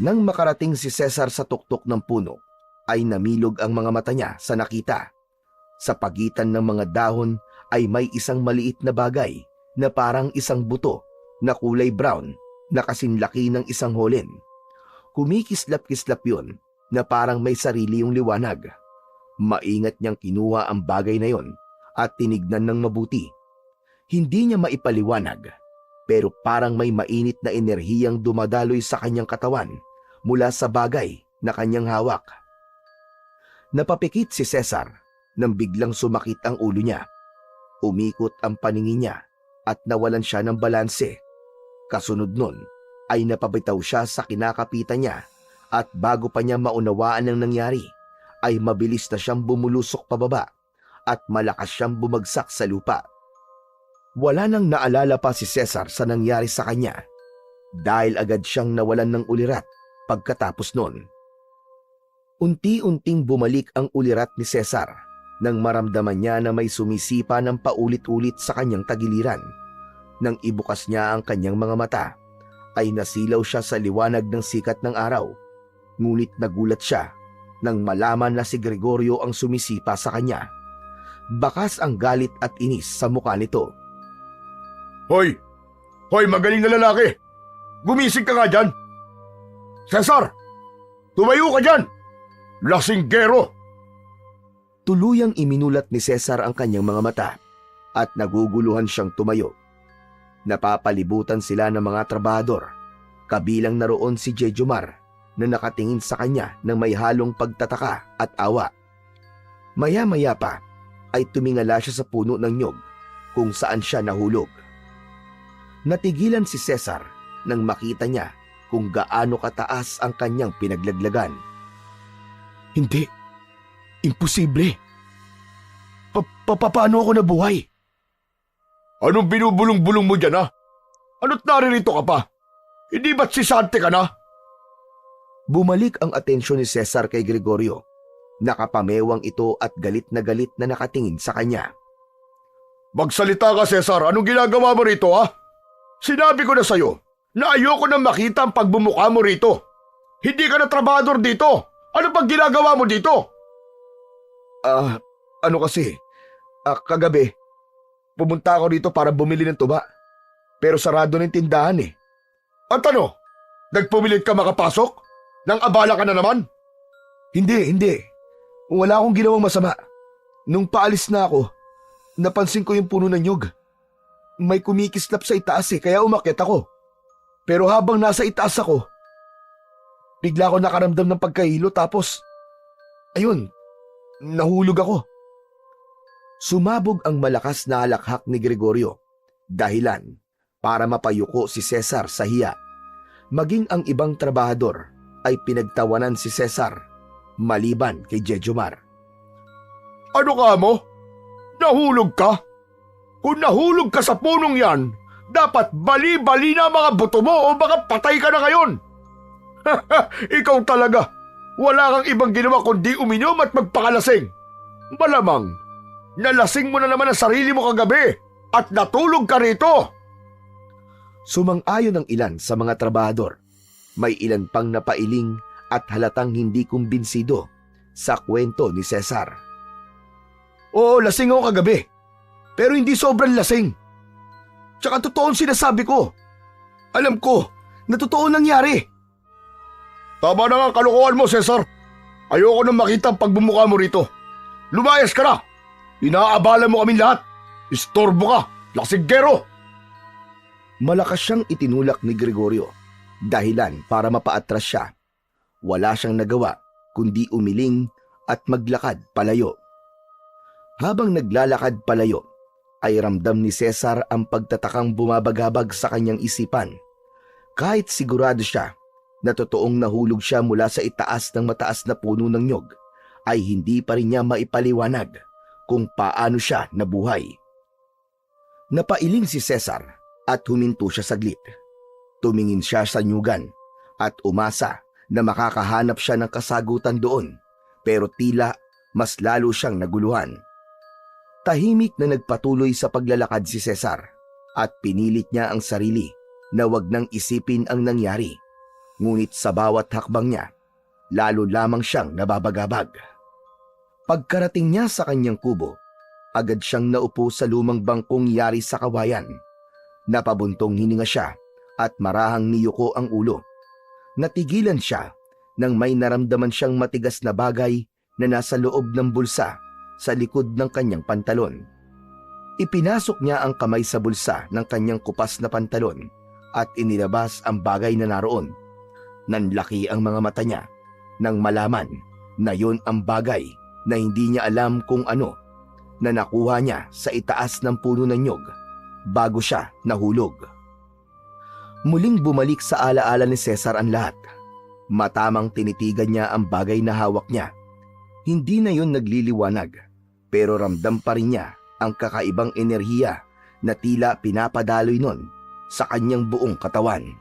Nang makarating si Cesar sa tuktok ng puno, ay namilog ang mga mata niya sa nakita. Sa pagitan ng mga dahon ay may isang maliit na bagay na parang isang buto na kulay brown na kasinlaki ng isang holen. Kumikislap-kislap yun na parang may sarili yung liwanag. Maingat niyang kinuha ang bagay na yon at tinignan ng mabuti. Hindi niya maipaliwanag, pero parang may mainit na enerhiyang dumadaloy sa kanyang katawan mula sa bagay na kanyang hawak. Napapikit si Cesar nang biglang sumakit ang ulo niya. Umikot ang paningin niya at nawalan siya ng balanse. Kasunod nun ay napabitaw siya sa kinakapitan niya at bago pa niya maunawaan ang nangyari ay mabilis na siyang bumulusok pababa at malakas siyang bumagsak sa lupa. Wala nang naalala pa si Cesar sa nangyari sa kanya dahil agad siyang nawalan ng ulirat pagkatapos nun. Unti-unting bumalik ang ulirat ni Cesar nang maramdaman niya na may sumisipa ng paulit-ulit sa kanyang tagiliran. Nang ibukas niya ang kanyang mga mata, ay nasilaw siya sa liwanag ng sikat ng araw. Ngunit nagulat siya nang malaman na si Gregorio ang sumisipa sa kanya. Bakas ang galit at inis sa mukha nito. Hoy! Hoy, magaling na lalaki! Gumising ka nga dyan! Cesar! Tumayo ka dyan! Lasinggero! Tuluyang iminulat ni Cesar ang kanyang mga mata at naguguluhan siyang tumayo. Napapalibutan sila ng mga trabahador, kabilang naroon si Jejomar na nakatingin sa kanya ng may halong pagtataka at awa. Maya-maya pa ay tumingala siya sa puno ng nyog kung saan siya nahulog. Natigilan si Cesar nang makita niya kung gaano kataas ang kanyang pinaglaglagan. Hindi. Imposible. Paano ako nabuhay? Anong binubulong-bulong mo dyan, ha? Ano't naririto ka pa? Hindi ba't sisante ka na? Bumalik ang atensyon ni Cesar kay Gregorio. Nakapamewang ito at galit na nakatingin sa kanya. Magsalita ka, Cesar. Anong ginagawa mo rito, ha? Sinabi ko na sa'yo na ayoko na makita ang pagbumukha mo rito. Hindi ka na trabahador dito. Ano pang ginagawa mo dito? Kagabi, pumunta ako dito para bumili ng tuba. Pero sarado na yung tindahan eh. At ano? Nagpumilit ka makapasok? Nang abala ka na naman? Hindi. Wala akong ginawang masama. Nung paalis na ako, napansin ko yung puno ng nyug. May kumikislap sa itaas kaya umakyat ako. Pero habang nasa itaas ako, bigla ako nakaramdam ng pagkahilo tapos, ayun, nahulog ako. Sumabog ang malakas na halakhak ni Gregorio, dahilan para mapayuko si Cesar sa hiya. Maging ang ibang trabahador ay pinagtawanan si Cesar, maliban kay Jejomar. Ano ka mo? Nahulog ka? Kung nahulog ka sa punong yan, dapat bali-bali na mga buto mo o baka patay ka na ngayon. Ikaw talaga. Wala kang ibang ginawa kundi uminom at magpakalasing. Malamang, nalasing mo na naman ang sarili mo kagabi at natulog ka rito. Sumang-ayon ang ilan sa mga trabahador. May ilan pang napailing at halatang hindi kumbinsido sa kwento ni Cesar. Oo, lasing ako kagabi. Pero hindi sobrang lasing. Tsaka totoo ang sinasabi ko. Alam ko na totoo nangyari. Tama na nga ang kalokohan mo, Cesar. Ayoko nang makita ang pagbumuka mo rito. Lumayas ka na! Inaabala mo kaming lahat. Istorbo ka, laksiggero! Malakas siyang itinulak ni Gregorio, dahilan para mapaatras siya. Wala siyang nagawa kundi umiling at maglakad palayo. Habang naglalakad palayo, ay ramdam ni Cesar ang pagtatakang bumabagabag sa kanyang isipan. Kahit sigurado siya na totoong nahulog siya mula sa itaas ng mataas na puno ng nyog, ay hindi pa rin niya maipaliwanag kung paano siya nabuhay. Napailing si Cesar at huminto siya saglit. Tumingin siya sa nyugan at umasa na makakahanap siya ng kasagutan doon, pero tila mas lalo siyang naguluhan. Tahimik na nagpatuloy sa paglalakad si Cesar at pinilit niya ang sarili na wag nang isipin ang nangyari. Ngunit sa bawat hakbang niya, lalo lamang siyang nababagabag. Pagkarating niya sa kanyang kubo, agad siyang naupo sa lumang bangkong yari sa kawayan. Napabuntong hininga siya at marahang niyuko ang ulo. Natigilan siya nang may naramdaman siyang matigas na bagay na nasa loob ng bulsa sa likod ng kanyang pantalon. Ipinasok niya ang kamay sa bulsa ng kanyang kupas na pantalon at inilabas ang bagay na naroon. Nanlaki ang mga mata niya nang malaman na yun ang bagay na hindi niya alam kung ano, na nakuha niya sa itaas ng puno ng nyog bago siya nahulog. Muling bumalik sa alaala ni Cesar ang lahat. Matamang tinitigan niya ang bagay na hawak niya. Hindi na yun nagliliwanag, pero ramdam pa rin niya ang kakaibang enerhiya na tila pinapadaloy nun sa kanyang buong katawan.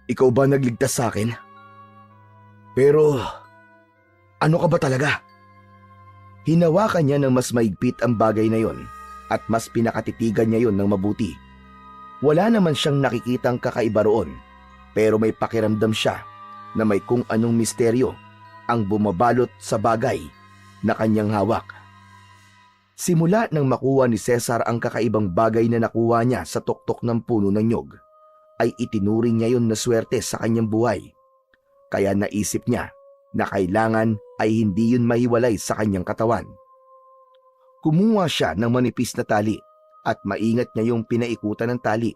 Ikaw ba nagligtas sa akin? Pero ano ka ba talaga? Hinawakan niya ng mas maigpit ang bagay na yon at mas pinakatitigan niya yon ng mabuti. Wala naman siyang nakikitang kakaiba roon, pero may pakiramdam siya na may kung anong misteryo ang bumabalot sa bagay na kanyang hawak. Simula nang makuha ni Cesar ang kakaibang bagay na nakuha niya sa tuktok ng puno ng nyog, ay itinuring niya yon na swerte sa kanyang buhay. Kaya naisip niya na kailangan ay hindi yun mahiwalay sa kanyang katawan. Kumuha siya ng manipis na tali at maingat niya yung pinaikutan ng tali.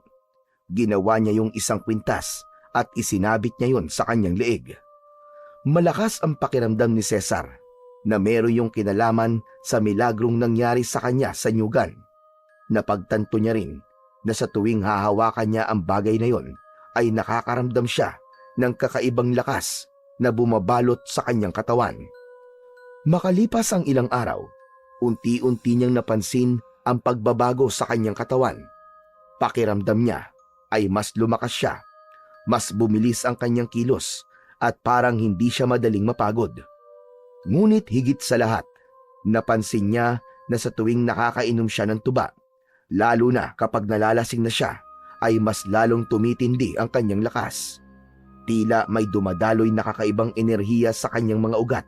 Ginawa niya yung isang kwintas at isinabit niya yon sa kanyang leeg. Malakas ang pakiramdam ni Cesar na meron yung kinalaman sa milagrong nangyari sa kanya sa nyugan. Napagtanto niya rin na sa tuwing hahawakan niya ang bagay na yon ay nakakaramdam siya ng kakaibang lakas na bumabalot sa kanyang katawan. Makalipas ang ilang araw, unti-unti niyang napansin ang pagbabago sa kanyang katawan. Pakiramdam niya ay mas lumakas siya, mas bumilis ang kanyang kilos at parang hindi siya madaling mapagod. Ngunit higit sa lahat, napansin niya na sa tuwing nakakainom siya ng tuba, lalo na kapag nalalasing na siya, ay mas lalong tumitindi ang kanyang lakas. Tila may dumadaloy na kakaibang enerhiya sa kanyang mga ugat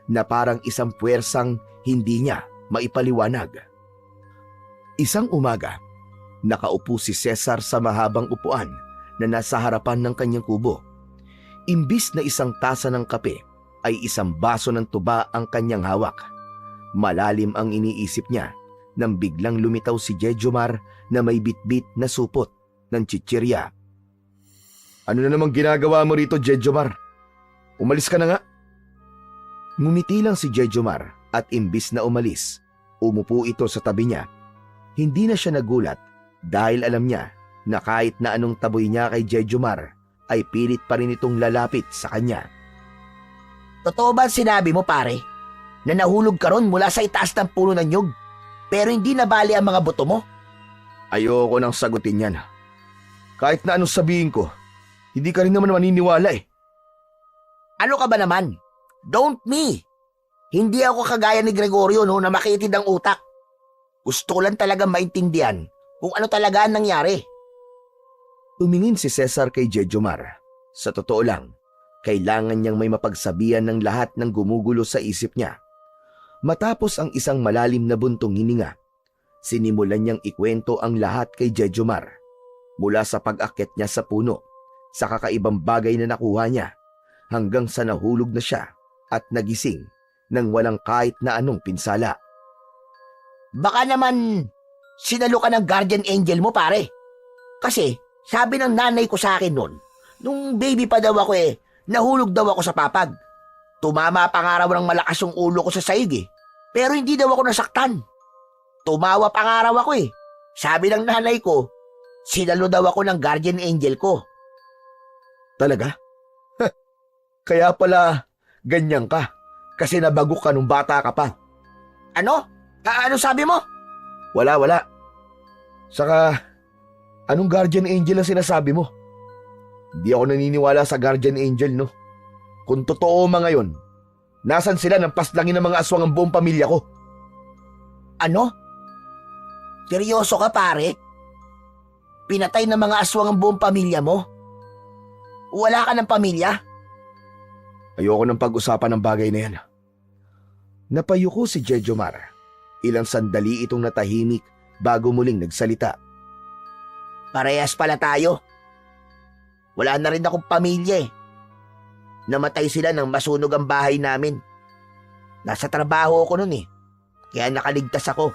na parang isang puwersang hindi niya maipaliwanag. Isang umaga, nakaupo si Cesar sa mahabang upuan na nasa harapan ng kanyang kubo. Imbis na isang tasa ng kape, ay isang baso ng tuba ang kanyang hawak. Malalim ang iniisip niya nang biglang lumitaw si Jejomar na may bitbit na supot ng chichirya. Ano na namang ginagawa mo rito, Jejomar? Umalis ka na nga. Ngumiti lang si Jejomar at imbis na umalis, umupo ito sa tabi niya. Hindi na siya nagulat dahil alam niya na kahit na anong taboy niya kay Jejomar ay pilit pa rin itong lalapit sa kanya. Totoo ba sinabi mo, pare, na nahulog ka ron mula sa itaas ng puno ng nyug, pero hindi nabali ang mga buto mo? Ayoko nang sagutin yan. Kahit na anong sabihin ko, hindi ka rin naman maniniwala eh. Ano ka ba naman? Don't me! Hindi ako kagaya ni Gregorio no, na makitid ang utak. Gusto ko lang talaga maintindihan kung ano talaga ang nangyari. Tumingin si Cesar kay Jejomar. Sa totoo lang, kailangan niyang may mapagsabihan ng lahat ng gumugulo sa isip niya. Matapos ang isang malalim na buntong hininga, Sinimulan niyang ikwento ang lahat kay Jejomar. Mula sa pag-akyat niya sa puno, sa kakaibang bagay na nakuha niya, hanggang sa nahulog na siya at nagising nang walang kahit na anong pinsala. Baka naman sinalo ka ng guardian angel mo, pare. Kasi sabi ng nanay ko sa akin noon, nung baby pa daw ako nahulog daw ako sa papag. Tumama pa nga raw ng malakas yung ulo ko sa saig pero hindi daw ako nasaktan. Tumawa pa nga raw ako Sabi ng nanay ko, sinalo daw ako ng guardian angel ko. Talaga? Kaya pala ganyan ka, kasi nabagok ka nung bata ka pa. Ano? Ano sabi mo? Wala. Saka, anong guardian angel ang sinasabi mo? Hindi ako naniniwala sa guardian angel, no? Kung totoo mga ngayon, nasan sila nang paslangin ng mga aswang ang buong pamilya ko? Ano? Seryoso ka, pare? Pinatay ng mga aswang ang buong pamilya mo? Wala ka ng pamilya? Ayoko nang pag-usapan ng bagay na yan. Napayuko si Jejomar. Ilang sandali itong natahimik bago muling nagsalita. Parehas pala tayo. Wala na rin akong pamilya Namatay sila nang masunog ang bahay namin. Nasa trabaho ako nun kaya nakaligtas ako.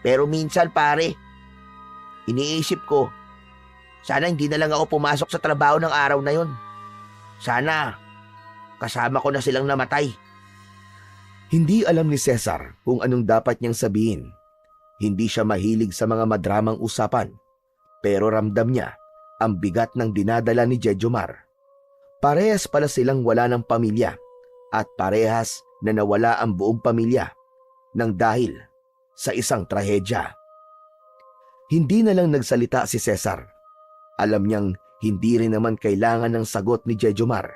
Pero minsan, pare, iniisip ko, sana hindi na lang ako pumasok sa trabaho ng araw na yon. Sana kasama ko na silang namatay. Hindi alam ni Cesar kung anong dapat niyang sabihin. Hindi siya mahilig sa mga madramang usapan, pero ramdam niya ang bigat ng dinadala ni Jejomar. Parehas pala silang wala ng pamilya at parehas na nawala ang buong pamilya nang dahil sa isang trahedya. Hindi na lang nagsalita si Cesar. Alam niyang hindi rin naman kailangan ng sagot ni Jejomar.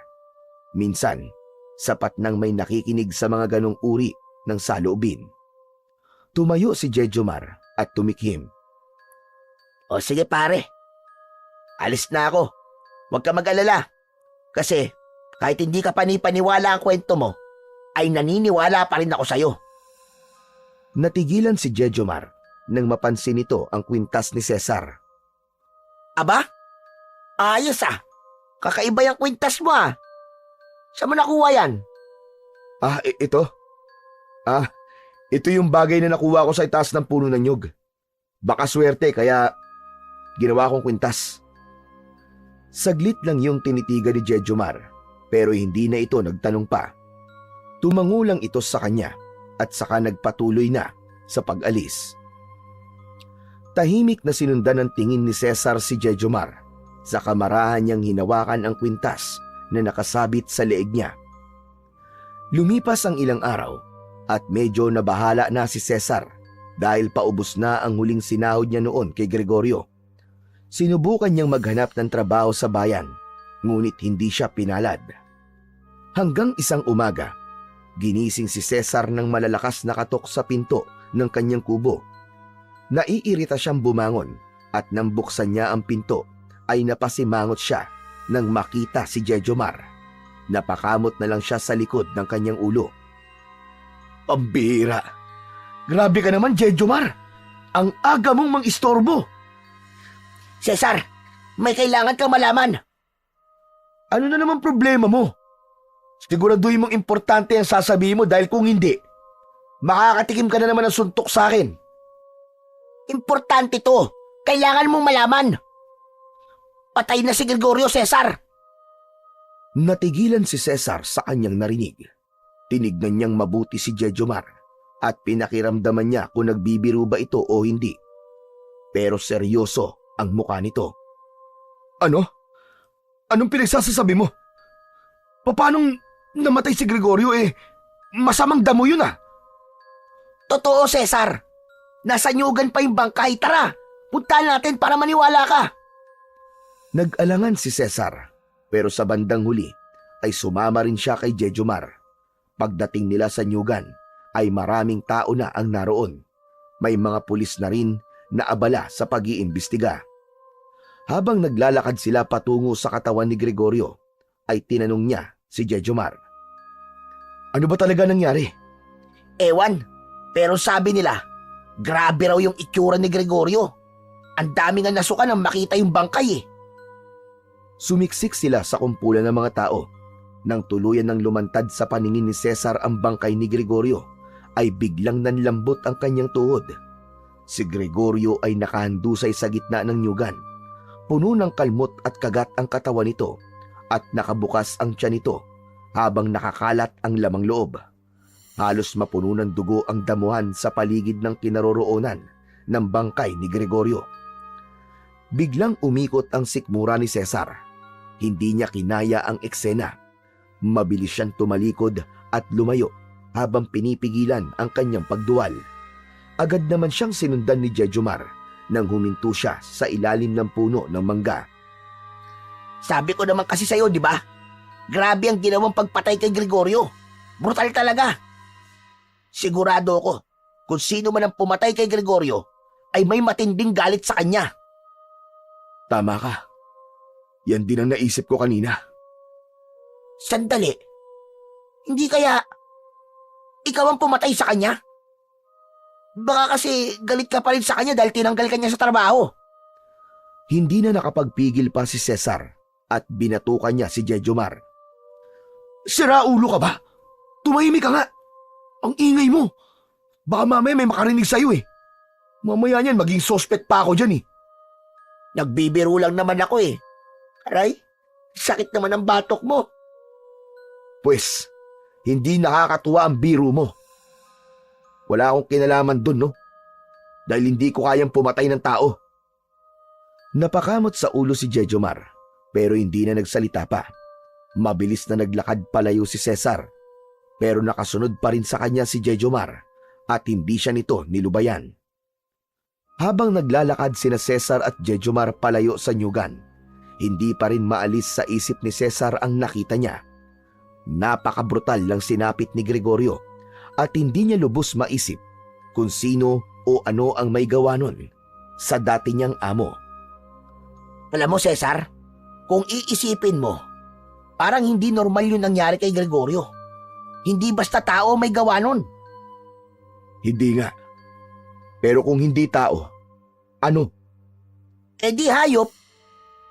Minsan, sapat nang may nakikinig sa mga ganong uri ng saloobin. Tumayo si Jejomar at tumikhim. O sige, pare. Alis na ako. Huwag ka mag-alala. Kasi kahit hindi ka panipaniwala ang kwento mo, ay naniniwala pa rin ako sa'yo. Natigilan si Jejomar nang mapansin nito ang kwintas ni Cesar. Aba? Ayos Kakaiba yung kwintas mo Saan mo nakuha yan? Ito? Ito yung bagay na nakuha ko sa itaas ng puno ng nyug. Baka swerte kaya ginawa kong kwintas. Saglit lang yung tinitigan ni Jejomar pero hindi na ito nagtanong pa. Tumango lang ito sa kanya at saka nagpatuloy na sa pag-alis. Tahimik na sinundan ng tingin ni Cesar si Jejomar sa kamarahan niyang hinawakan ang kwintas na nakasabit sa leeg niya. Lumipas ang ilang araw at medyo nabahala na si Cesar dahil paubos na ang huling sinahod niya noon kay Gregorio. Sinubukan niyang maghanap ng trabaho sa bayan, ngunit hindi siya pinalad. Hanggang isang umaga, ginising si Cesar ng malalakas na katok sa pinto ng kanyang kubo. Naiirita siyang bumangon at nang buksan niya ang pinto ay napasimangot siya nang makita si Jejomar. Napakamot na lang siya sa likod ng kanyang ulo. Pambihira! Grabe ka naman, Jejomar! Ang aga mong mang-istorbo! Cesar, may kailangan kang malaman. Ano na naman problema mo? Siguraduhin mong importante ang sasabihin mo dahil kung hindi, makakatikim ka na naman ng suntok sa akin. Importante to. Kailangan mong malaman. Patay na si Gregorio, Cesar. Natigilan si Cesar sa kanyang narinig. Tinignan niyang mabuti si Jejomar at pinakiramdaman niya kung nagbibiro ba ito o hindi. Pero seryoso ang mukha nito. Ano? Anong pinagsasasabi mo? Paanong namatay si Gregorio masamang damo yun Totoo, Cesar. Nasa nyugan pa yung bangkay. Tara, puntahan natin para maniwala ka. Nag-alangan si Cesar, pero sa bandang huli ay sumama rin siya kay Jejomar. Pagdating nila sa nyugan ay maraming tao na ang naroon. May mga pulis na rin na abala sa pag-iimbestiga. Habang naglalakad sila patungo sa katawan ni Gregorio, ay tinanong niya si Jejomar. Ano ba talaga nangyari? Ewan, pero sabi nila, Grabe raw yung itsura ni Gregorio. Ang dami nga nasuka nang makita yung bangkay eh. Sumiksik sila sa kumpulan ng mga tao. Nang tuluyan ng lumantad sa paningin ni Cesar ang bangkay ni Gregorio, ay biglang nanlambot ang kanyang tuhod. Si Gregorio ay nakahandusay sa gitna ng nyugan. Puno ng kalmot at kagat ang katawan nito at nakabukas ang tiyan nito habang nakakalat ang lamang loob. Halos mapuno ng dugo ang damuhan sa paligid ng kinaroroonan ng bangkay ni Gregorio. Biglang umikot ang sikmura ni Cesar. Hindi niya kinaya ang eksena. Mabilis siyang tumalikod at lumayo habang pinipigilan ang kanyang pagduwal. Agad naman siyang sinundan ni Jejomar nang huminto siya sa ilalim ng puno ng mangga. Sabi ko naman kasi sa'yo, di ba? Grabe ang ginawang pagpatay kay Gregorio. Brutal talaga. Sigurado ako, kung sino man ang pumatay kay Gregorio, ay may matinding galit sa kanya. Tama ka. Yan din ang naisip ko kanina. Sandali. Hindi kaya ikaw ang pumatay sa kanya? Baka kasi galit ka pa rin sa kanya dahil tinanggal ka niya sa trabaho. Hindi na nakapagpigil pa si Cesar at binatukan niya si Jejomar. Sira ulo ka ba? Tumahimik ka nga. Ang ingay mo. Baka mamaya may makarinig sa'yo eh. Mamaya niyan maging suspect pa ako dyan eh. Nagbibiro lang naman ako eh. Aray, sakit naman ang batok mo. Pwes, hindi nakakatuwa ang biro mo. Wala akong kinalaman dun, no? Dahil hindi ko kayang pumatay ng tao. Napakamot sa ulo si Jejomar, pero hindi na nagsalita pa. Mabilis na naglakad palayo si Cesar, pero nakasunod pa rin sa kanya si Jejomar at hindi siya nito nilubayan. Habang naglalakad sina Cesar at Jejomar palayo sa nyugan, hindi pa rin maalis sa isip ni Cesar ang nakita niya. Napakabrutal lang sinapit ni Gregorio at hindi niya lubos maisip kung sino o ano ang may gawa nun sa dati niyang amo. Alam mo, Cesar, kung iisipin mo, parang hindi normal yung nangyari kay Gregorio. Hindi basta tao may gawa nun. Hindi nga. Pero kung hindi tao, ano? Eh di hayop.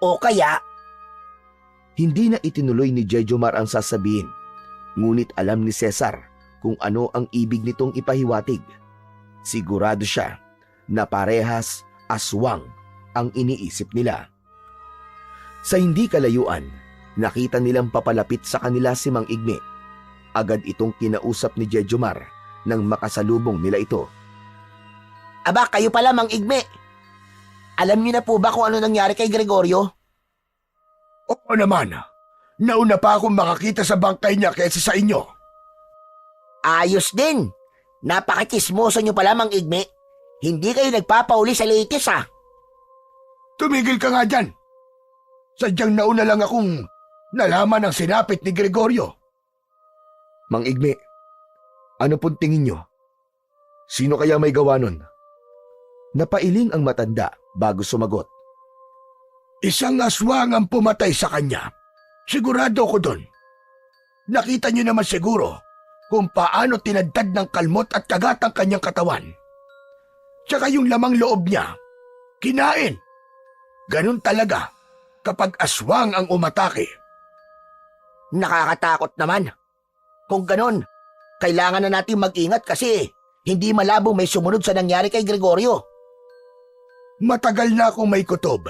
O kaya, Hindi na itinuloy ni Jejomar ang sasabihin, ngunit alam ni Cesar kung ano ang ibig nitong ipahiwatig. Sigurado siya na parehas aswang ang iniisip nila. Sa hindi kalayuan, nakita nilang papalapit sa kanila si Mang Igme. Agad itong kinausap ni Jejomar nang makasalubong nila ito. aba kayo pala Mang Igme. Alam niyo na po ba kung ano nangyari kay Gregorio? Oo naman. Nauna pa akong makakita sa bangkay niya kaysa sa inyo. Ayos din. Napakachismoso niyo pala Mang Igme. Hindi kayo nagpapauli sa latest ah. Tumigil ka nga dyan. Sadyang nauna lang akong nalaman ang sinapit ni Gregorio. Mang Igme, ano pong tingin nyo? Sino kaya may gawa nun? Napailing ang matanda bago sumagot. Isang aswang ang pumatay sa kanya. Sigurado ko dun. Nakita niyo naman siguro kung paano tinadtad ng kalmot at kagat ang kanyang katawan. Tsaka yung lamang loob niya, kinain. Ganun talaga kapag aswang ang umatake. Nakakatakot naman. Kung ganon, kailangan na natin mag-ingat kasi hindi malabong may sumunod sa nangyari kay Gregorio. Matagal na akong may kutob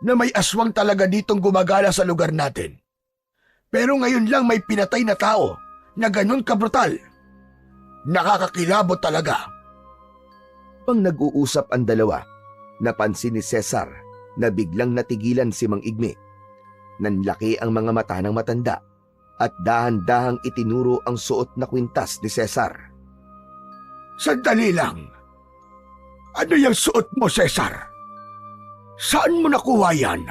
na may aswang talaga ditong gumagala sa lugar natin. Pero ngayon lang may pinatay na tao na ganun kabrutal. Nakakakilabot talaga. Pang nag-uusap ang dalawa, napansin ni Cesar na biglang natigilan si Mang Igme. Nanlaki ang mga mata ng matanda at dahan-dahang itinuro ang suot na kwintas ni Cesar. Sandali lang. Ano yung suot mo, Cesar? Saan mo nakuha yan?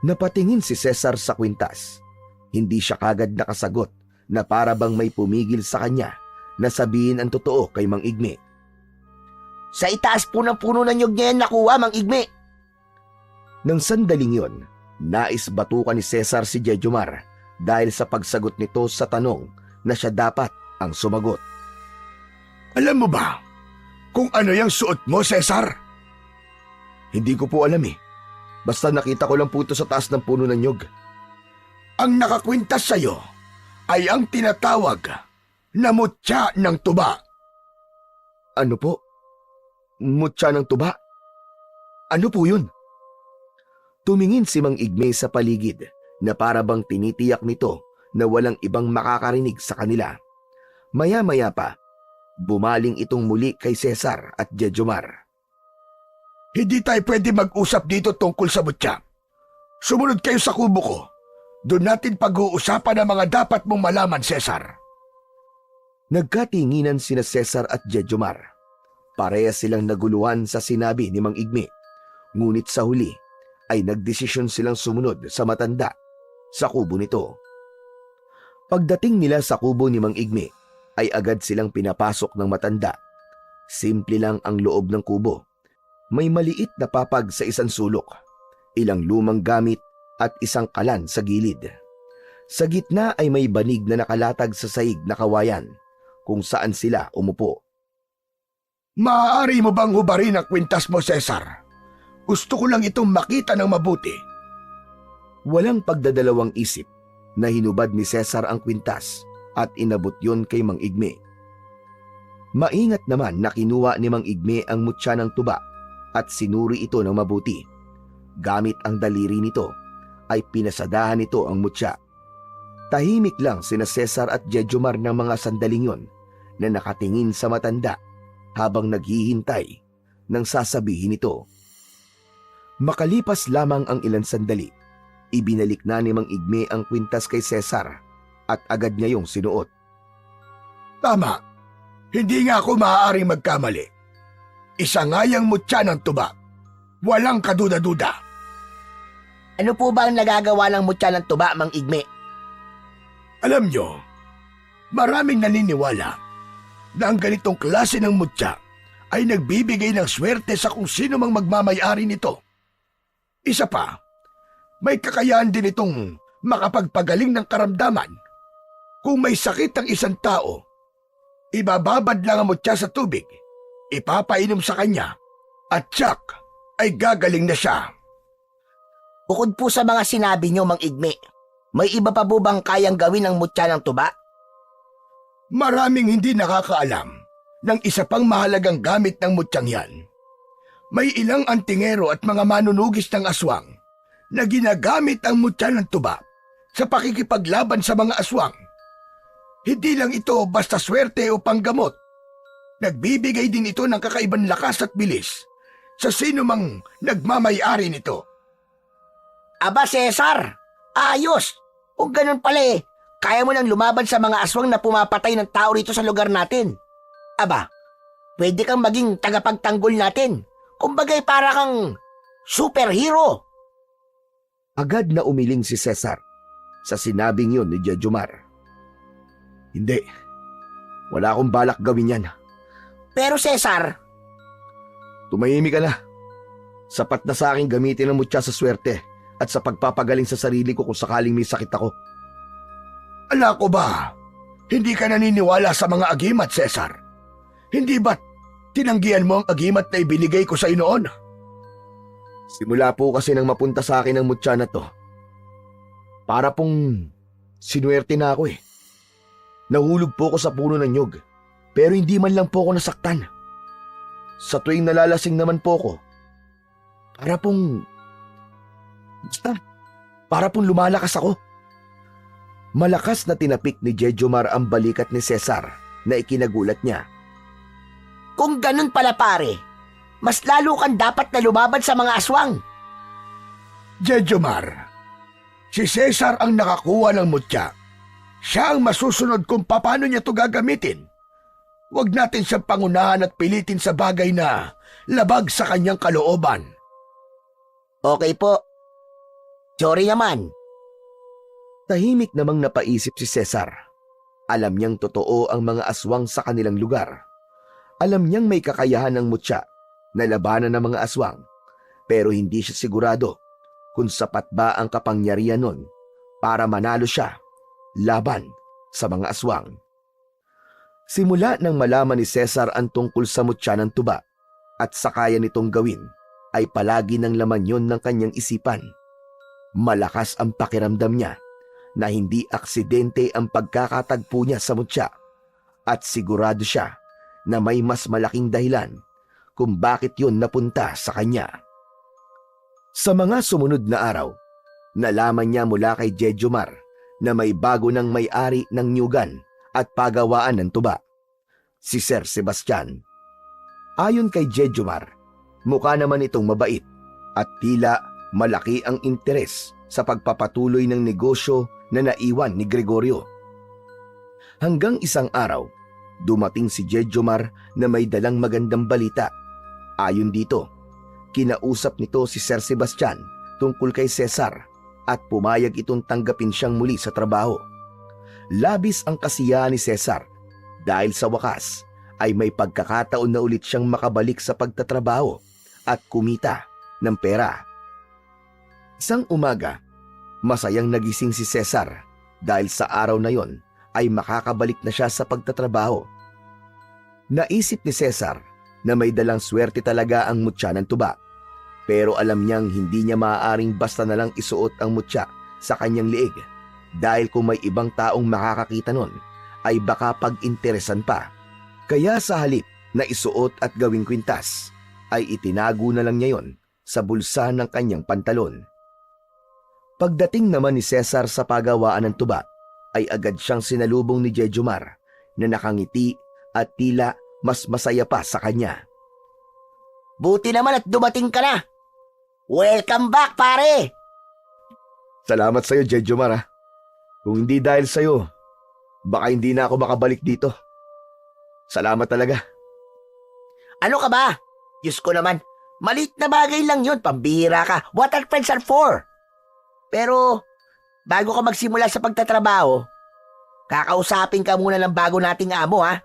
Napatingin si Cesar sa kwintas. Hindi siya kagad nakasagot na para bang may pumigil sa kanya na sabihin ang totoo kay Mang Igme. Sa itaas po ng puno ng nyug niya yan nakuha, Mang Igme. Nang sandaling yon, nais batukan ni Cesar si Jejomar dahil sa pagsagot nito sa tanong na siya dapat ang sumagot. Alam mo ba, kung ano yung suot mo, Cesar? Hindi ko po alam eh. Basta nakita ko lang po ito sa taas ng puno ng nyog. Ang nakakwintas sa'yo ay ang tinatawag na mutya ng tuba. Ano po? Mutya ng tuba? Ano po yun? Tumingin si Mang Igme sa paligid na para bang tinitiyak nito na walang ibang makakarinig sa kanila. Maya-maya pa, bumaling itong muli kay Cesar at Jejomar. Hindi tayo pwede mag-usap dito tungkol sa mutya. Sumunod kayo sa kubo ko. Doon natin pag-uusapan ang mga dapat mong malaman, Cesar. Nagkatinginan sina Cesar at Jejomar. Parehas silang naguluhan sa sinabi ni Mang Igme. Ngunit sa huli ay nagdesisyon silang sumunod sa matanda sa kubo nito. Pagdating nila sa kubo ni Mang Igme ay agad silang pinapasok ng matanda. Simple lang ang loob ng kubo. May maliit na papag sa isang sulok, ilang lumang gamit at isang kalan sa gilid. Sa gitna ay may banig na nakalatag sa sahig na kawayan kung saan sila umupo. Maaari mo bang hubarin ang kwintas mo, Cesar? Gusto ko lang itong makita ng mabuti. Walang pagdadalawang isip na hinubad ni Cesar ang kwintas at inabot yon kay Mang Igme. Maingat naman na kinuha ni Mang Igme ang mutya ng tuba at sinuri ito ng mabuti. Gamit ang daliri nito ay pinasadahan nito ang mutya. Tahimik lang sina Cesar at Jejomar ng mga sandaling yon na nakatingin sa matanda habang naghihintay ng sasabihin ito. Makalipas lamang ang ilang sandali, ibinalik na ni Mang Igme ang kwintas kay Cesar at agad niya yung sinuot. Tama. Hindi nga ako maaaring magkamali. Isa nga yung mutya ng tuba. Walang kaduda-duda. Ano po ba ang nagagawa ng mutya ng tuba, Mang Igme? Alam nyo, maraming naniniwala na ang ganitong klase ng mutya ay nagbibigay ng swerte sa kung sino mang magmamay-ari nito. Isa pa, may kakayahan din itong makapagpagaling ng karamdaman. Kung may sakit ang isang tao, ibababad lang ang mutya sa tubig, ipapainom sa kanya, at tiyak ay gagaling na siya. Bukod po sa mga sinabi niyo, Mang Igme, may iba pa po bang kayang gawin ng mutya ng tuba? Maraming hindi nakakaalam ng isa pang mahalagang gamit ng mutyang yan. May ilang antingero at mga manunugis ng aswang na ginagamit ang mutya ng tuba sa pakikipaglaban sa mga aswang. Hindi lang ito basta swerte o panggamot. Nagbibigay din ito ng kakaibang lakas at bilis sa sino mang nagmamay-ari nito. Aba, Cesar! Ayos! Kung ganun pala kaya mo nang lumaban sa mga aswang na pumapatay ng tao rito sa lugar natin. Aba, pwede kang maging tagapagtanggol natin. Kumbaga'y para kang superhero. Agad na umiling si Cesar sa sinabing yun ni Jejomar. Hindi. Wala akong balak gawin yan. Pero Cesar, Tumahimik ka na. Sapat na sa akin gamitin ang mutya sa swerte at sa pagpapagaling sa sarili ko kung sakaling may sakit ako. Ala ko ba? Hindi ka naniniwala sa mga agimat, Cesar? Hindi ba't tinanggihan mo ang agimat na ibinigay ko sa noon? Simula po kasi nang mapunta sa akin ang mutya na to, para pong sinuwerte na ako eh. Nahulog po ako sa puno ng nyog, pero hindi man lang po ako nasaktan. Sa tuwing nalalasing naman po ako, para pong lumalakas ako. Malakas na tinapik ni Jejomar ang balikat ni Cesar na ikinagulat niya. kung ganun pala pare, mas lalo kang dapat na lumaban sa mga aswang. Jejomar, si Cesar ang nakakuha ng mutya. Siya ang masusunod kung paano niya ito gagamitin. Huwag natin siyang pangunahan at pilitin sa bagay na labag sa kanyang kalooban. Okay po. Sorry naman. Tahimik namang napaisip si Cesar. Alam niyang totoo ang mga aswang sa kanilang lugar. Alam niyang may kakayahan ng mutya na labanan ng mga aswang, pero hindi siya sigurado kung sapat ba ang kapangyarihan nun para manalo siya laban sa mga aswang. Simula nang malaman ni Cesar ang tungkol sa mutya ng tuba at sa kaya nitong gawin, ay palagi ng laman yon ng kanyang isipan. Malakas ang pakiramdam niya na hindi aksidente ang pagkakatagpo niya sa mutya at sigurado siya na may mas malaking dahilan kung bakit yon napunta sa kanya. Sa mga sumunod na araw, nalaman niya mula kay Jejomar na may bago ng may-ari ng nyugan at pagawaan ng tuba, si Sir Sebastian. Ayon kay Jejomar, mukha naman itong mabait at tila malaki ang interes sa pagpapatuloy ng negosyo na naiwan ni Gregorio. Hanggang isang araw, dumating si Jejomar na may dalang magandang balita. Ayon dito, kinausap nito si Sir Sebastian tungkol kay Cesar at pumayag itong tanggapin siyang muli sa trabaho. Labis ang kasiyahan ni Cesar dahil sa wakas ay may pagkakataon na ulit siyang makabalik sa pagtatrabaho at kumita ng pera. Isang umaga, masayang nagising si Cesar dahil sa araw na yon ay makakabalik na siya sa pagtatrabaho. Naisip ni Cesar na may dalang swerte talaga ang mutya ng tuba, pero alam niyang hindi niya maaaring basta na lang isuot ang mutya sa kanyang liig dahil kung may ibang taong makakakita nun ay baka pag-interesan pa. Kaya sa halip na isuot at gawing kwintas ay itinago na lang niya yon sa bulsa ng kanyang pantalon. Pagdating naman ni Cesar sa pagawaan ng tuba ay agad siyang sinalubong ni Jejomar na nakangiti at tila mas masaya pa sa kanya. Buti naman at dumating ka na. Welcome back, pare! Salamat sa'yo, Jejomar ha. Kung hindi dahil sa'yo, baka hindi na ako makabalik dito. Salamat talaga. Ano ka ba? Diyos ko naman, maliit na bagay lang yun, pambihira ka. What are friends are for? Pero, bago ka magsimula sa pagtatrabaho, kakausapin ka muna ng bago nating amo, ha?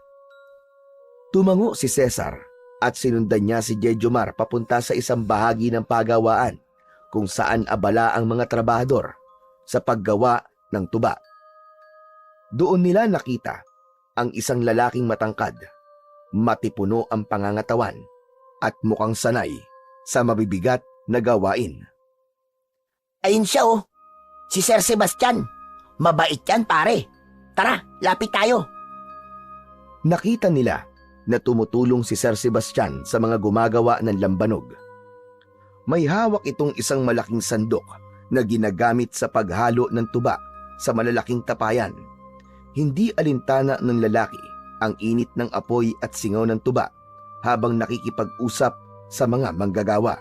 Tumango si Cesar at sinundan niya si Jejomar papunta sa isang bahagi ng pagawaan kung saan abala ang mga trabahador sa paggawa ng tuba. Doon nila nakita ang isang lalaking matangkad, matipuno ang pangangatawan at mukhang sanay sa mabibigat na gawain. Ayun siya, oh. Si Sir Sebastian. Mabait yan, pare. Tara, lapit tayo. Nakita nila na tumutulong si Sir Sebastian sa mga gumagawa ng lambanog. May hawak itong isang malaking sandok na ginagamit sa paghalo ng tuba sa malalaking tapayan. Hindi alintana ng lalaki ang init ng apoy at singaw ng tuba habang nakikipag-usap sa mga manggagawa.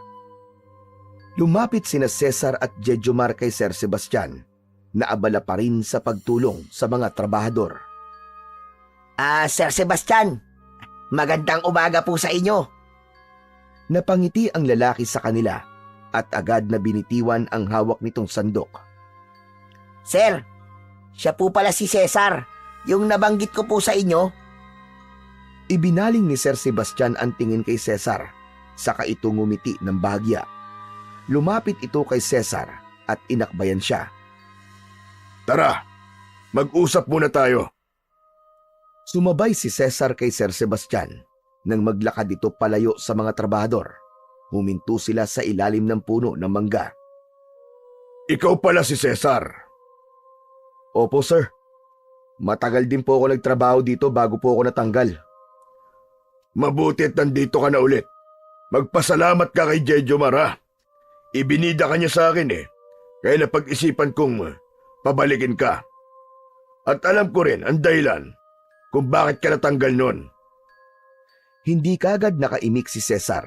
Lumapit sina Cesar at Jejomar kay Sir Sebastian na abala pa rin sa pagtulong sa mga trabahador. Sir Sebastian, magandang umaga po sa inyo. Napangiti ang lalaki sa kanila at agad na binitiwan ang hawak nitong sandok. Sir, siya po pala si Cesar, yung nabanggit ko po sa inyo. Ibinaling ni Sir Sebastian ang tingin kay Cesar, saka ito ngumiti ng bahagya. Lumapit ito kay Cesar at inakbayan siya. Tara, mag-usap muna tayo. Sumabay si Cesar kay Sir Sebastian nang maglakad ito palayo sa mga trabahador. Huminto sila sa ilalim ng puno ng mangga. Ikaw pala si Cesar. Opo, sir. Matagal din po ako nagtrabaho dito bago po ako natanggal. Mabuti at nandito ka na ulit. Magpasalamat ka kay Jejomar ha. Ibinida ka niya sa akin kaya napag-isipan kong pabalikin ka. At alam ko rin ang dahilan kung bakit ka natanggal noon. Hindi kagad nakaimik si Cesar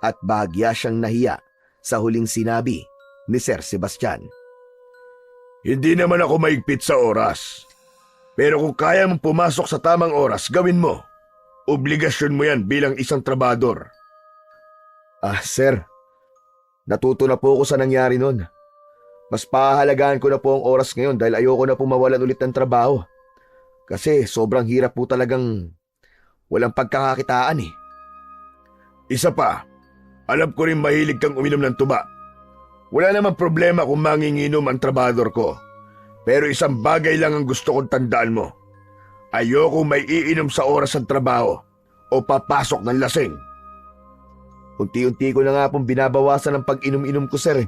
at bahagya siyang nahiya sa huling sinabi ni Sir Sebastian. Hindi naman ako maigpit sa oras. Pero kung kaya mong pumasok sa tamang oras, gawin mo. Obligasyon mo yan bilang isang trabador. Sir, natuto na po ako sa nangyari noon. Mas pahahalagaan ko na po ang oras ngayon dahil ayoko na po mawalan ulit ng trabaho. Kasi sobrang hirap po talagang walang pagkakakitaan Isa pa, alam ko rin mahilig kang uminom ng tuba. Wala namang problema kung manginginom ang trabador ko. Pero isang bagay lang ang gusto kong tandaan mo. Ayoko may iinom sa oras ng trabaho o papasok ng lasing. Unti-unti ko na nga pong binabawasan ang pag-inom-inom ko, sir.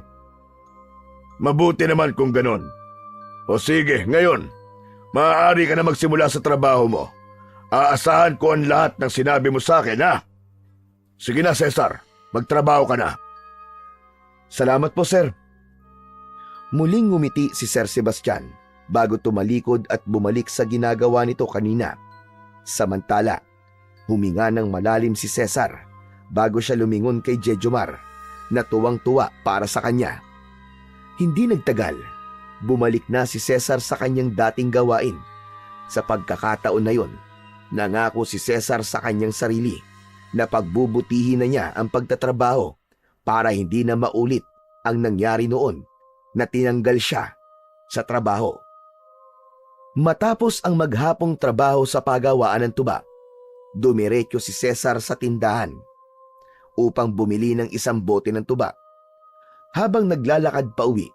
Mabuti naman kung ganon. O sige, ngayon, maaari ka na magsimula sa trabaho mo. Aasahan ko ang lahat ng sinabi mo sa akin, ha? Sige na, Cesar. Magtrabaho ka na. Salamat po, sir. Muling ngumiti si Sir Sebastian bago tumalikod at bumalik sa ginagawa nito kanina. Samantala, huminga ng malalim si Cesar bago siya lumingon kay Jejomar na tuwang-tuwa para sa kanya. Hindi nagtagal, bumalik na si Cesar sa kanyang dating gawain. Sa pagkakataon na yon, nangako si Cesar sa kanyang sarili na pagbubutihin na niya ang pagtatrabaho para hindi na maulit ang nangyari noon na tinanggal siya sa trabaho. Matapos ang maghapong trabaho sa pagawaan ng tuba, dumiretso si Cesar sa tindahan upang bumili ng isang bote ng tuba. Habang naglalakad pa uwi,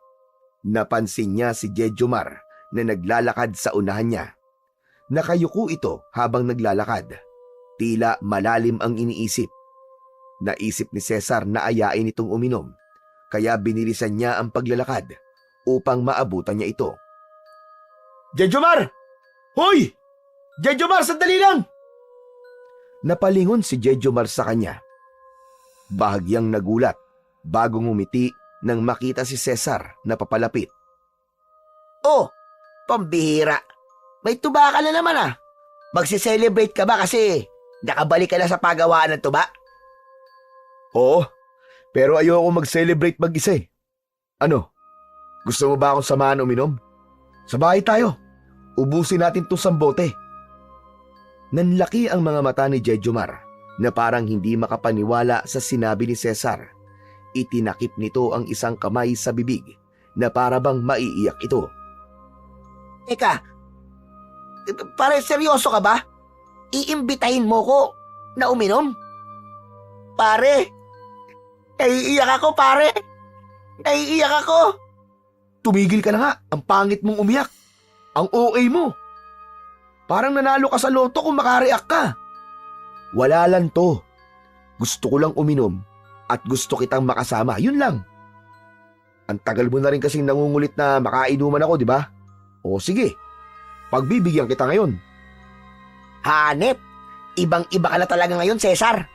napansin niya si Jejomar na naglalakad sa unahan niya. Nakayuko ito habang naglalakad. Tila malalim ang iniisip. Naisip ni Cesar na ayain itong uminom, kaya binilisan niya ang paglalakad upang maabutan niya ito. Jejomar! Hoy! Jejomar, sandali lang! Napalingon si Jejomar sa kanya. Bahagyang nagulat bago ngumiti nang makita si Cesar na papalapit. Oh, pambihira. May tuba ka na naman ah. Magsi-celebrate ka ba kasi nakabalik ka na sa pagawaan ng tuba? Oo, pero ayoko mag-celebrate mag-isa eh. Ano? Gusto mo ba akong samahan uminom? Sa bahay tayo. Ubusin natin itong sambote. Nanlaki ang mga mata ni Jejomar na parang hindi makapaniwala sa sinabi ni Cesar. Itinakip nito ang isang kamay sa bibig na para bang maiiyak ito. Teka, pare seryoso ka ba? Iimbitahin mo ko na uminom? Pare, naiiyak ako pare. Naiiyak ako. Tumigil ka na nga, ang pangit mong umiyak. Ang OA mo. Parang nanalo ka sa loto kung makareact ka. Wala lang to. Gusto ko lang uminom at gusto kitang makasama, yun lang. Ang tagal mo na rin kasing nangungulit na makainuman ako, di ba? O sige, pagbibigyan kita ngayon. Hanep, ibang-iba ka na talaga ngayon, Cesar.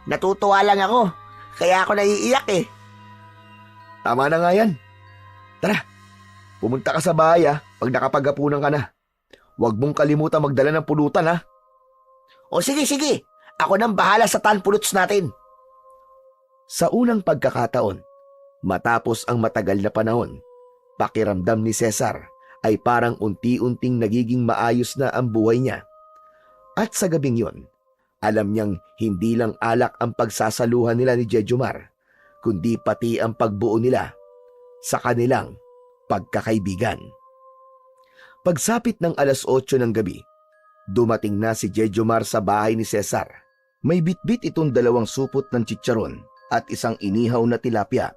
Natutuwa lang ako, kaya ako naiiyak eh. Tama na nga yan. Tara, pumunta ka sa bahay pag nakapaghapunan ka na. Huwag mong kalimutan magdala ng pulutan ha. O sige, ako nang bahala sa tanpuluts natin. Sa unang pagkakataon, matapos ang matagal na panahon, pakiramdam ni Cesar ay parang unti-unting nagiging maayos na ang buhay niya. At sa gabing yon, alam niyang hindi lang alak ang pagsasaluhan nila ni Jejomar, kundi pati ang pagbuo nila sa kanilang pagkakaibigan. Pagsapit ng 8:00 ng gabi, dumating na si Jejomar sa bahay ni Cesar. May bitbit itong 2 supot ng chicharon at isang inihaw na tilapia.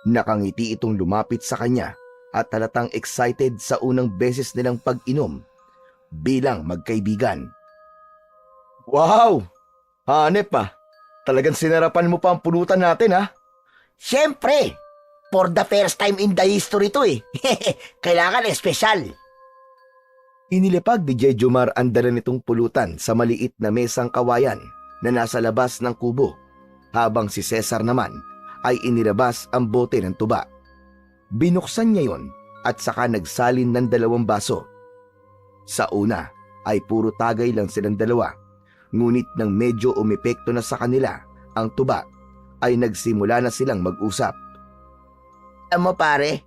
Nakangiti itong lumapit sa kanya at halatang excited sa unang beses nilang pag-inom bilang magkaibigan. Wow! Hanep pa. Talagang sinarapan mo pa ang pulutan natin ha? Siyempre, for the first time in the history to eh. Kailangan espesyal. Inilipag ni Jejomar ang dala nitong pulutan sa maliit na mesang kawayan na nasa labas ng kubo, habang si Cesar naman ay inilabas ang bote ng tuba. Binuksan niya yon at saka nagsalin ng 2 baso. Sa una ay puro tagay lang silang dalawa, ngunit nang medyo umepekto na sa kanila ang tuba, ay nagsimula na silang mag-usap. Mo pare,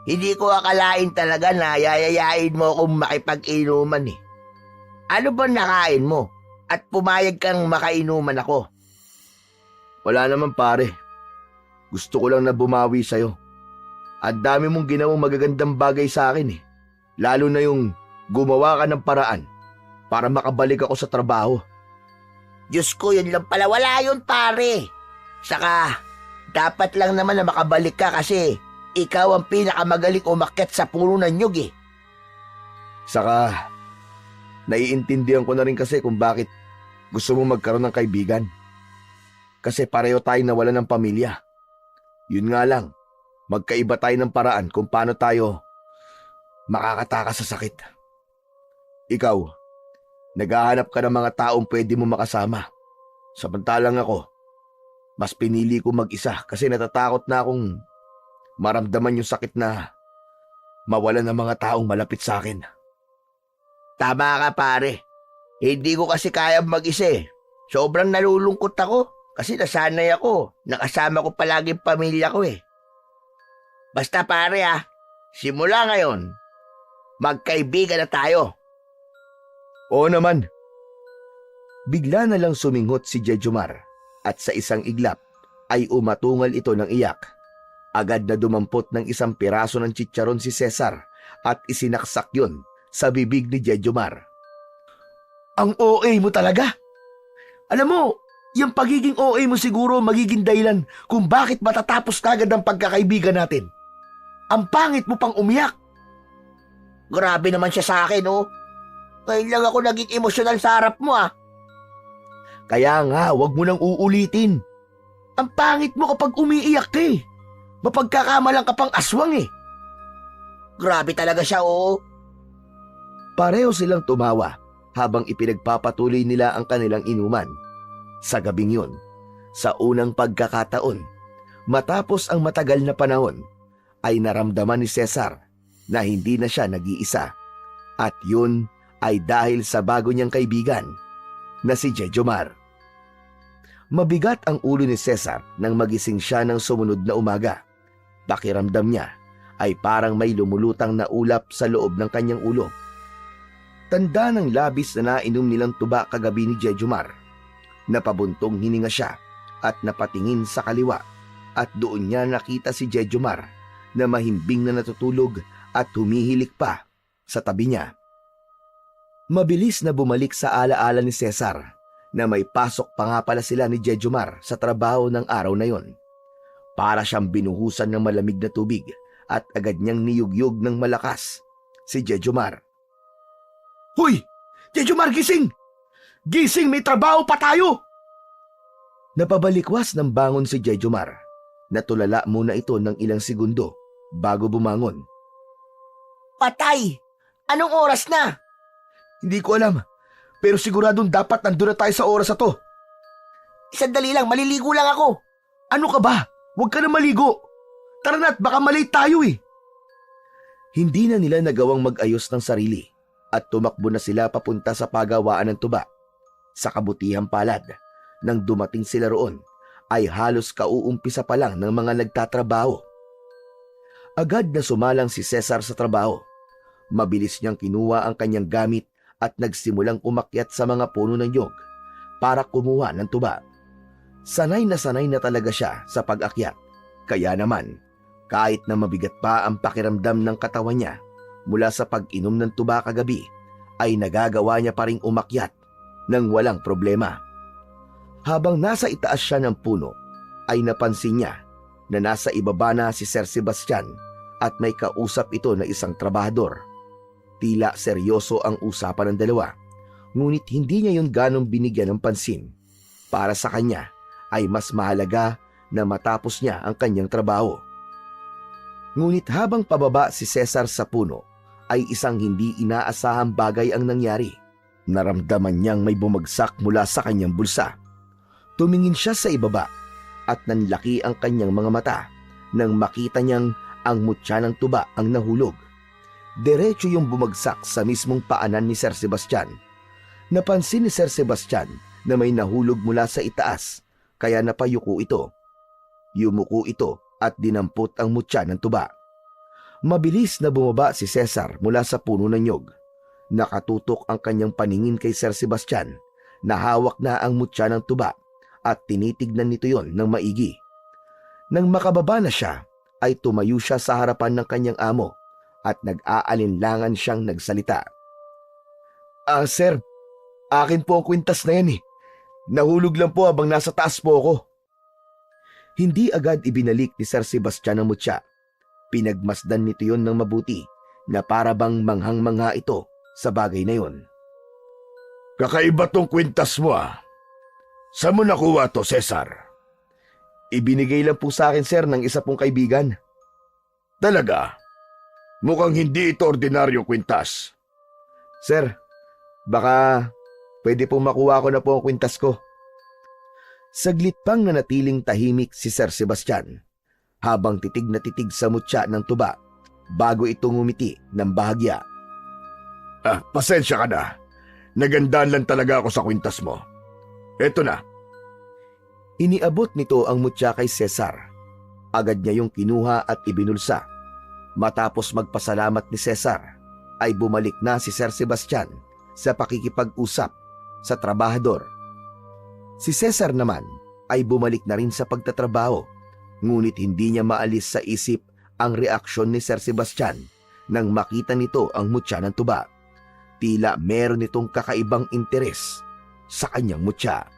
hindi ko akalain talaga na yayayain mo akong makipag-inuman eh. Ano ba nakain mo at pumayag kang makainuman ako? Wala naman pare. Gusto ko lang na bumawi sa'yo. At dami mong ginawang magagandang bagay sa akin eh. Lalo na yung gumawa ka ng paraan para makabalik ako sa trabaho. Diyos ko, yun lang pala. Wala yun pare. Saka, dapat lang naman na makabalik ka kasi ikaw ang pinakamagaling umakyat sa puno ng nyug eh. Saka, Naiintindihan ko na rin kasi kung bakit gusto mo magkaroon ng kaibigan. Kasi pareho tayong nawalan ng pamilya. Yun nga lang, magkaiba tayo ng paraan kung paano tayo makakatakas sa sakit. Ikaw, naghahanap ka ng mga taong pwede mo makasama. Samantalang ako, mas pinili ko mag-isa kasi natatakot na akong maramdaman yung sakit na mawalan ng mga taong malapit sa akin. Tama ka pare. Hindi ko kasi kaya mag-isa eh. Sobrang nalulungkot ako kasi nasanay ako. Nakasama ko palagi ang pamilya ko eh. Basta pare simula ngayon, magkaibigan na tayo. Oo naman. Bigla na lang suminghot si Jejomar at sa isang iglap ay umatungal ito ng iyak. Agad na dumampot ng isang piraso ng chicharon si Cesar at isinaksak yun sa bibig ni Jejomar. Ang OA mo talaga! Alam mo, yung pagiging OA mo siguro magiging dahilan kung bakit matatapos kagad ang pagkakaibigan natin. Ang pangit mo pang umiyak. Grabe naman siya sa akin Ngayon lang ako naging emosyonal sa harap mo Kaya nga, wag mo nang uulitin. Ang pangit mo kapag umiiyak ka eh. Mapagkakamalang ka pang aswang eh. Grabe talaga siya Pareho silang tumawa habang ipinagpapatuloy nila ang kanilang inuman. Sa gabing yun, sa unang pagkakataon, matapos ang matagal na panahon, ay naramdaman ni Cesar na hindi na siya nag-iisa. At yun ay dahil sa bago niyang kaibigan na si Jejomar. Mabigat ang ulo ni Cesar nang magising siya ng sumunod na umaga. Pakiramdam niya ay parang may lumulutang na ulap sa loob ng kanyang ulo. Tanda ng labis na nainom nilang tuba kagabi ni Jejomar. Napabuntong hininga siya at napatingin sa kaliwa at doon niya nakita si Jejomar na mahimbing na natutulog at humihilik pa sa tabi niya. Mabilis na bumalik sa alaala ni Cesar na may pasok pa nga pala sila ni Jejomar sa trabaho ng araw na yon. Para siyang binuhusan ng malamig na tubig at agad niyang niyugyug ng malakas si Jejomar. Hoy! Jejomar, gising! Gising! May trabaho pa tayo! Napabalikwas ng bangon si Jejomar. Natulala muna ito ng ilang segundo bago bumangon. Patay! Anong oras na? Hindi ko alam, pero siguradong dapat nandun na tayo sa oras na to. Sandali lang, maliligo lang ako. Ano ka ba? Huwag ka na maligo. Tara na't baka malate tayo eh. Hindi na nila nagawang mag-ayos ng sarili at tumakbo na sila papunta sa pagawaan ng tuba. Sa kabutihang palad, nang dumating sila roon, ay halos kauumpisa pa lang ng mga nagtatrabaho. Agad na sumalang si Cesar sa trabaho. Mabilis niyang kinuha ang kanyang gamit at nagsimulang umakyat sa mga puno ng nyog para kumuha ng tuba. Sanay na talaga siya sa pag-akyat. Kaya naman, kahit na mabigat pa ang pakiramdam ng katawan niya mula sa pag-inom ng tuba kagabi, ay nagagawa niya pa ring umakyat nang walang problema. Habang nasa itaas siya ng puno, ay napansin niya na nasa ibaba na si Sir Sebastian at may kausap ito na isang trabahador. Tila seryoso ang usapan ng dalawa, ngunit hindi niya yun ganong binigyan ng pansin. Para sa kanya ay mas mahalaga na matapos niya ang kanyang trabaho. Ngunit habang pababa si Cesar sa puno, ay isang hindi inaasahang bagay ang nangyari. Naramdaman niyang may bumagsak mula sa kanyang bulsa. Tumingin siya sa ibaba at nanlaki ang kanyang mga mata nang makita niyang ang mutya ng tuba ang nahulog. Diretso yung bumagsak sa mismong paanan ni Sir Sebastian. Napansin ni Sir Sebastian na may nahulog mula sa itaas, kaya napayuko ito. Yumuko ito at dinampot ang mutya ng tuba. Mabilis na bumaba si Cesar mula sa puno ng nyog. Nakatutok ang kanyang paningin kay Sir Sebastian na hawak na ang mutya ng tuba at tinitignan nito yon ng maigi. Nang makababa na siya, ay tumayo siya sa harapan ng kanyang amo at nag-aalinlangan siyang nagsalita. Sir, akin po ang kwintas na yan eh. Nahulog lang po habang nasa taas po ako. Hindi agad ibinalik ni Sir Sebastian ang mutya. Pinagmasdan nito yon ng mabuti na para bang manghang-mangha ito sa bagay na yon. Kakaiba tong kwintas mo ah. Saan mo nakuha to, Cesar? Ibinigay lang po sa akin, sir, ng isa pong kaibigan. Talaga? Mukhang hindi ito ordinaryong kwintas. Sir, baka pwede pong makuha ko na po ang kwintas ko. Saglit pang nanatiling tahimik si Sir Sebastian habang titig na titig sa mutya ng tuba bago ito ngumiti ng bahagya. Pasensya ka na. Nagandaan lang talaga ako sa kwintas mo. Eto na. Iniabot nito ang mutya kay Cesar. Agad niya yung kinuha at ibinulsa. Matapos magpasalamat ni Cesar, ay bumalik na si Sir Sebastian sa pakikipag-usap sa trabahador. Si Cesar naman ay bumalik na rin sa pagtatrabaho, ngunit hindi niya maalis sa isip ang reaksyon ni Sir Sebastian nang makita nito ang mutya ng tuba. Tila meron itong kakaibang interes sa kanyang mutya.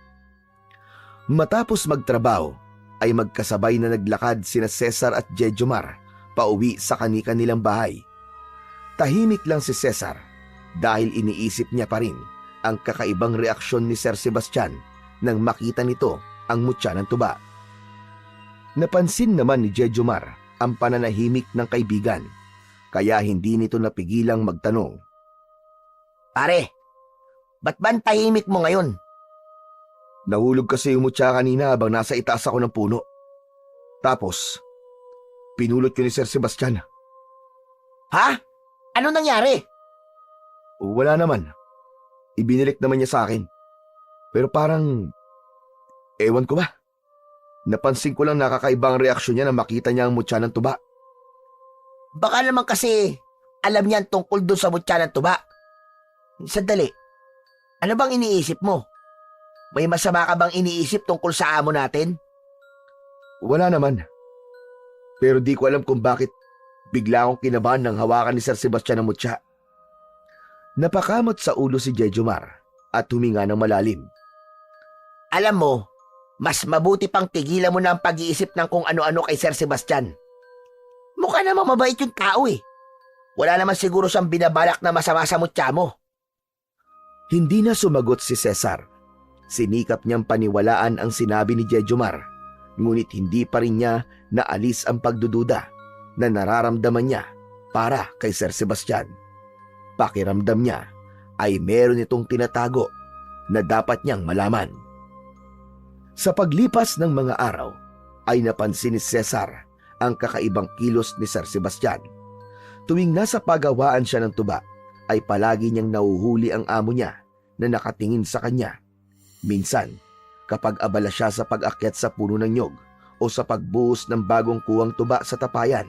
Matapos magtrabaho, ay magkasabay na naglakad sina Cesar at Jejomar pauwi sa kani-kanilang bahay. Tahimik lang si Cesar dahil iniisip niya pa rin ang kakaibang reaksyon ni Sir Sebastian nang makita nito ang mutya ng tuba. Napansin naman ni Jejomar ang pananahimik ng kaibigan, kaya hindi nito napigilang magtanong. Pare, ba't ba ang tahimik mo ngayon? Nahulog kasi yung mutya kanina habang nasa itaas ako ng puno. Tapos, pinulot ko ni Sir Sebastian. Ha? Ano nangyari? Wala naman. Ibinilik naman niya sa akin. Pero parang, ewan ko ba? Napansin ko lang nakakaibang reaksyon niya na makita niya ang mutya ng tuba. Baka naman kasi alam niyan tungkol doon sa mutya ng tuba. Sandali, ano bang iniisip mo? May masama ka bang iniisip tungkol sa amo natin? Wala naman. Pero di ko alam kung bakit bigla akong kinabahan nang hawakan ni Sir Sebastian ang mutya. Napakamot sa ulo si Jejomar at huminga ng malalim. Alam mo, mas mabuti pang tigilan mo na ang pag-iisip ng kung ano-ano kay Sir Sebastian. Mukha namang mabait yung tao eh. Wala naman siguro siyang binabalak na masama sa mutya mo. Hindi na sumagot si Cesar. Sinikap niyang paniwalaan ang sinabi ni Jejomar, ngunit hindi pa rin niya naalis ang pagdududa na nararamdaman niya para kay Sir Sebastian. Pakiramdam niya ay meron itong tinatago na dapat niyang malaman. Sa paglipas ng mga araw ay napansin ni Cesar ang kakaibang kilos ni Sir Sebastian. Tuwing nasa pagawaan siya ng tuba ay palagi niyang nahuhuli ang amo niya na nakatingin sa kanya. Minsan, kapag abala siya sa pag-akyat sa puno ng nyog o sa pagbuhos ng bagong kuwang tuba sa tapayan,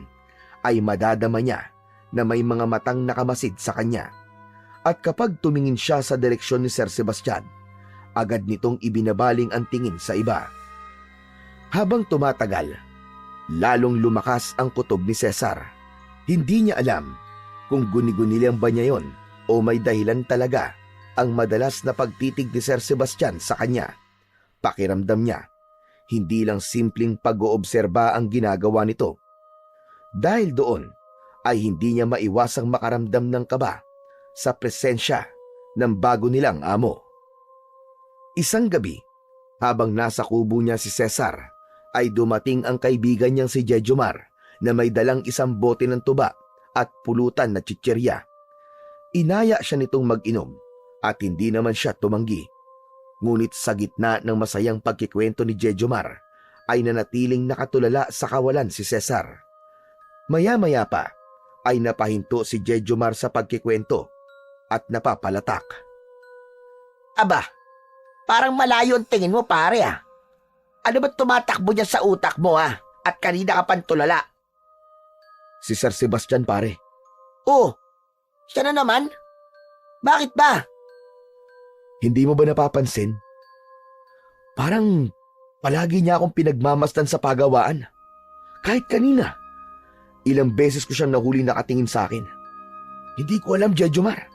ay madadama niya na may mga matang nakamasid sa kanya. At kapag tumingin siya sa direksyon ni Sir Sebastian, agad nitong ibinabaling ang tingin sa iba. Habang tumatagal, lalong lumakas ang kutob ni Cesar. Hindi niya alam kung guni-guni lang ba niya yon o may dahilan talaga ang madalas na pagtitig ni Sir Sebastian sa kanya. Pakiramdam niya, hindi lang simpleng pag-oobserba ang ginagawa nito. Dahil doon, ay hindi niya maiwasang makaramdam ng kaba sa presensya ng bago nilang amo. Isang gabi, habang nasa kubo niya si Cesar, ay dumating ang kaibigan niyang si Jejomar na may dalang isang bote ng tuba at pulutan na chichirya. Inaya siya nitong mag-inom at hindi naman siya tumanggi. Ngunit sa gitna ng masayang pagkikwento ni Jejomar ay nanatiling nakatulala sa kawalan si Cesar. Maya-maya pa ay napahinto si Jejomar sa pagkikwento at napapalatak. Aba, parang malayo ang tingin mo pare ah. Ano ba tumatakbo niya sa utak mo ah? At kanina ka pang tulala. Si Sir Sebastian pare. Oh, siya na naman? Bakit ba? Hindi mo ba napapansin? Parang palagi niya akong pinagmamasdan sa pagawaan. Kahit kanina. Ilang beses ko siyang nahuli nakatingin sa akin. Hindi ko alam, Jejomar.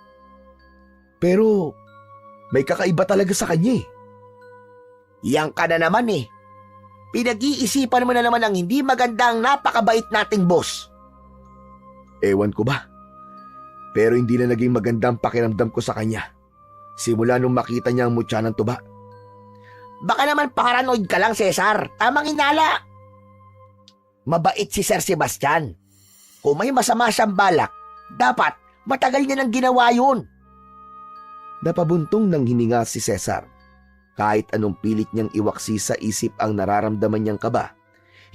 Pero may kakaiba talaga sa kanya eh. Yang ka na naman eh. Pinag-iisipan mo na naman ang hindi magandang napakabait nating boss. Ewan ko ba? Pero hindi na naging magandang pakiramdam ko sa kanya. simula nung makita niya ang mutya ng tuba. Baka naman paranoid ka lang, Cesar. Tamang inala. Mabait si Sir Sebastian. Kung may masama siyang balak, dapat matagal niya nang ginawa yun. Napabuntong ng hininga si Cesar. Kahit anong pilit niyang iwaksi sa isip ang nararamdaman niyang kaba,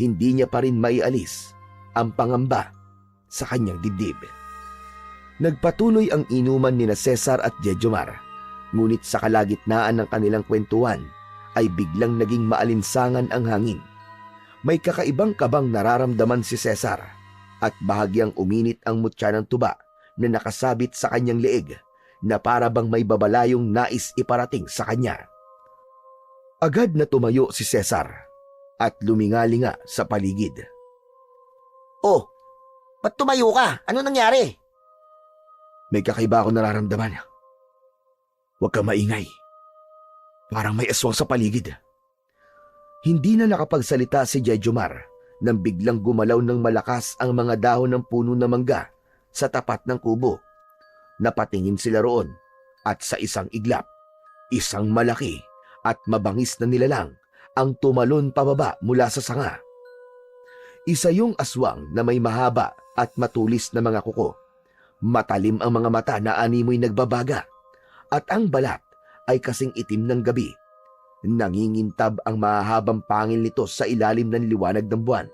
hindi niya pa rin maialis ang pangamba sa kanyang dibdib. Nagpatuloy ang inuman nina Cesar at Jejomar, ngunit sa kalagitnaan ng kanilang kwentuhan ay biglang naging maalinsangan ang hangin. May kakaibang kabang nararamdaman si Cesar at bahagyang uminit ang mutya ng tuba na nakasabit sa kanyang leeg na para bang may babalayong nais iparating sa kanya. Agad na tumayo si Cesar at lumingalinga sa paligid. Oh, ba't tumayo ka? Ano nangyari? May kakaiba ako nararamdaman. Huwag kang maingay. Parang may aswang sa paligid. Hindi na nakapagsalita si Jejomar nang biglang gumalaw ng malakas ang mga dahon ng puno na mangga sa tapat ng kubo. Napatingin sila roon at sa isang iglap, isang malaki at mabangis na nilalang ang tumalon pababa mula sa sanga. Isa yung aswang na may mahaba at matulis na mga kuko. Matalim ang mga mata na animoy nagbabaga at ang balat ay kasing itim ng gabi. Nangingintab ang mahahabang pangil nito sa ilalim ng liwanag ng buwan.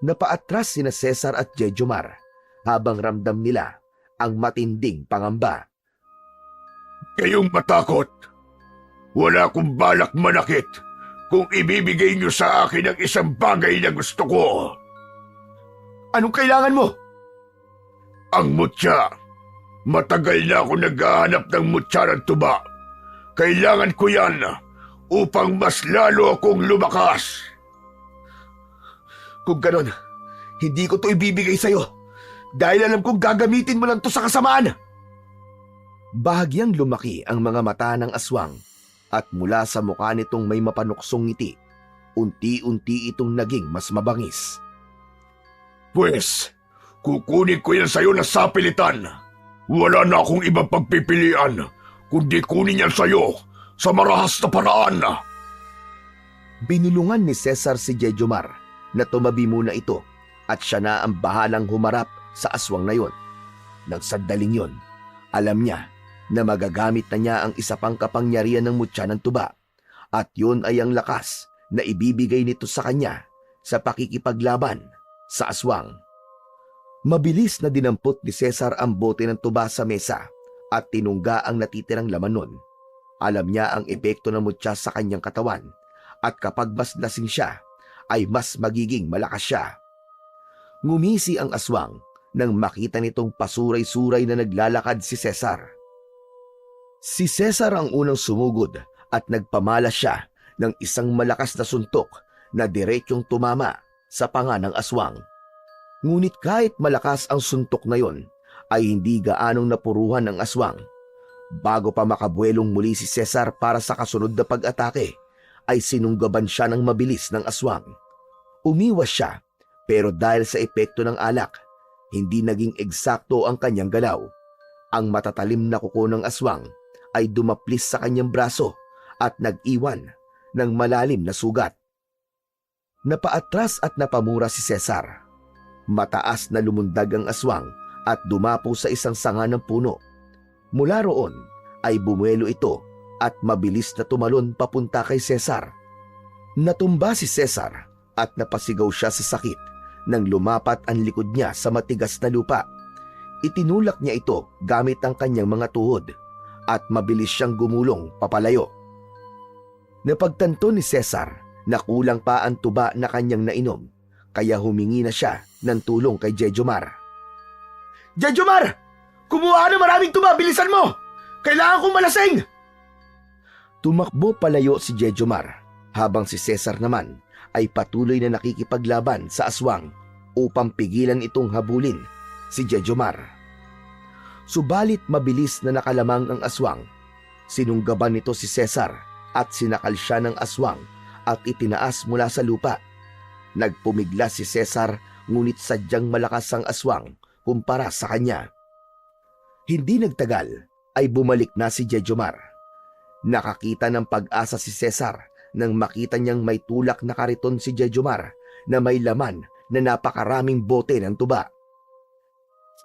Napaatras sina Cesar at Jejomar habang ramdam nila ang matinding pangamba. Kayong matakot. Wala akong balak manakit kung ibibigay niyo sa akin ang isang bagay na gusto ko. Anong kailangan mo? Ang mutya. Matagal na ako naghahanap ng mutya ng tuba. Kailangan ko yan upang mas lalo akong lumakas. Kung ganon, hindi ko to ibibigay sa'yo dahil alam kong gagamitin mo lang to sa kasamaan. Bahagyang lumaki ang mga mata ng aswang at mula sa mukha nitong may mapanuksong ngiti, unti-unti itong naging mas mabangis. Pwes, kukunin ko yan sa'yo na sapilitan. Wala na akong ibang pagpipilian kundi kunin yan sa'yo sa marahas na paraan. Binulungan ni Cesar si Jejomar na tumabi muna ito at siya na ang bahalang humarap sa aswang na yon. Nang sandaling yon, alam niya na magagamit na niya ang isa pang kapangyarihan ng mutya ng tuba at yon ay ang lakas na ibibigay nito sa kanya sa pakikipaglaban sa aswang. Mabilis na dinampot ni Cesar ang bote ng tuba sa mesa at tinungga ang natitirang laman nun. Alam niya ang epekto ng mutya sa kanyang katawan at kapag mas lasing siya, ay mas magiging malakas siya. Ngumisi ang aswang nang makita nitong pasuray-suray na naglalakad si Cesar. Si Cesar ang unang sumugod at nagpamalas siya ng isang malakas na suntok na diretsyong tumama sa panga ng aswang. Ngunit kahit malakas ang suntok na yon, ay hindi gaanong napuruhan ng aswang. Bago pa makabuelong muli si Cesar para sa kasunod na pag-atake, ay sinunggaban siya ng mabilis ng aswang. Umiwas siya, pero dahil sa epekto ng alak, hindi naging eksakto ang kanyang galaw. Ang matatalim na kuko ng aswang ay dumaplis sa kanyang braso at nag-iwan ng malalim na sugat. Napaatras at napamura si Cesar. Mataas na lumundag ang aswang at dumapo sa isang sanga ng puno. Mula roon ay bumuelo ito at mabilis na tumalon papunta kay Cesar. Natumba si Cesar at napasigaw siya sa sakit nang lumapat ang likod niya sa matigas na lupa. Itinulak niya ito gamit ang kanyang mga tuhod at mabilis siyang gumulong papalayo. Napagtanto ni Cesar na kulang pa ang tuba na kanyang nainom, kaya humingi na siya ng tulong kay Jejomar. Jejomar! Kumuha na maraming tuba! Bilisan mo! Kailangan kong malasing! Tumakbo palayo si Jejomar habang si Cesar naman ay patuloy na nakikipaglaban sa aswang upang pigilan itong habulin si Jejomar. Subalit mabilis na nakalamang ang aswang. Sinunggaban nito si Cesar at sinakal siya ng aswang at itinaas mula sa lupa. Nagpumigla si Cesar ngunit sadyang malakas ang aswang kumpara sa kanya. Hindi nagtagal ay bumalik na si Jejomar. Nakakita ng pag-asa si Cesar nang makita niyang may tulak na kariton si Jejomar na may laman na napakaraming bote ng tuba.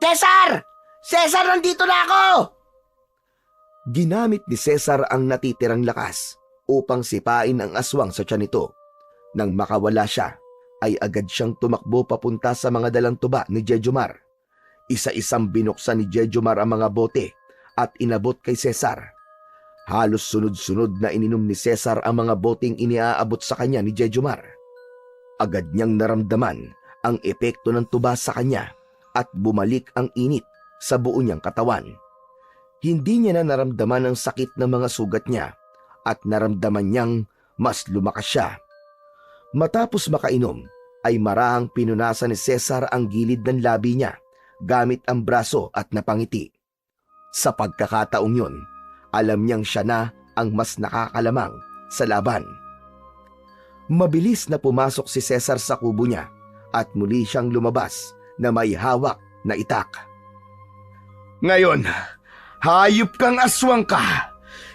Cesar! Cesar, nandito na ako! Ginamit ni Cesar ang natitirang lakas upang sipain ang aswang sa tiyan nito. Nang makawala siya, ay agad siyang tumakbo papunta sa mga dalang tuba ni Jejomar. Isa-isang binuksan ni Jejomar ang mga bote at inabot kay Cesar. Halos sunod-sunod na ininom ni Cesar ang mga boteng iniaabot sa kanya ni Jejomar. Agad niyang naramdaman ang epekto ng tuba sa kanya at bumalik ang init sa buo niyang katawan. Hindi niya na naramdaman ang sakit ng mga sugat niya at naramdaman niyang mas lumakas siya. Matapos makainom, ay marahang pinunasan ni Cesar ang gilid ng labi niya gamit ang braso at napangiti. Sa pagkakataong yun, alam niyang siya na ang mas nakakalamang sa laban. Mabilis na pumasok si Cesar sa kubo niya at muli siyang lumabas na may hawak na itak. Ngayon, hayop kang aswang ka.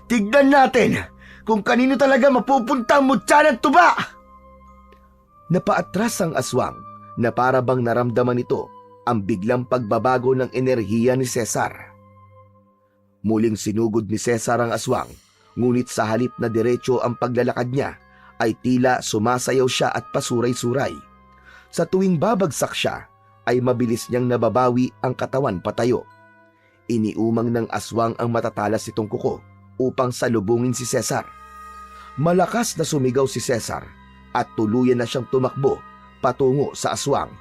Tignan natin kung kanino talaga mapupunta ang mutya ng tuba. Napaatras ang aswang na para bang naramdaman nito ang biglang pagbabago ng enerhiya ni Cesar. Muling sinugod ni Cesar ang aswang, ngunit sa halip na diretso ang paglalakad niya, ay tila sumasayaw siya at pasuray-suray. Sa tuwing babagsak siya, ay mabilis niyang nababawi ang katawan patayo. Iniumang ng aswang ang matatalas nitong kuko upang salubungin si Cesar. Malakas na sumigaw si Cesar at tuluyan na siyang tumakbo patungo sa aswang.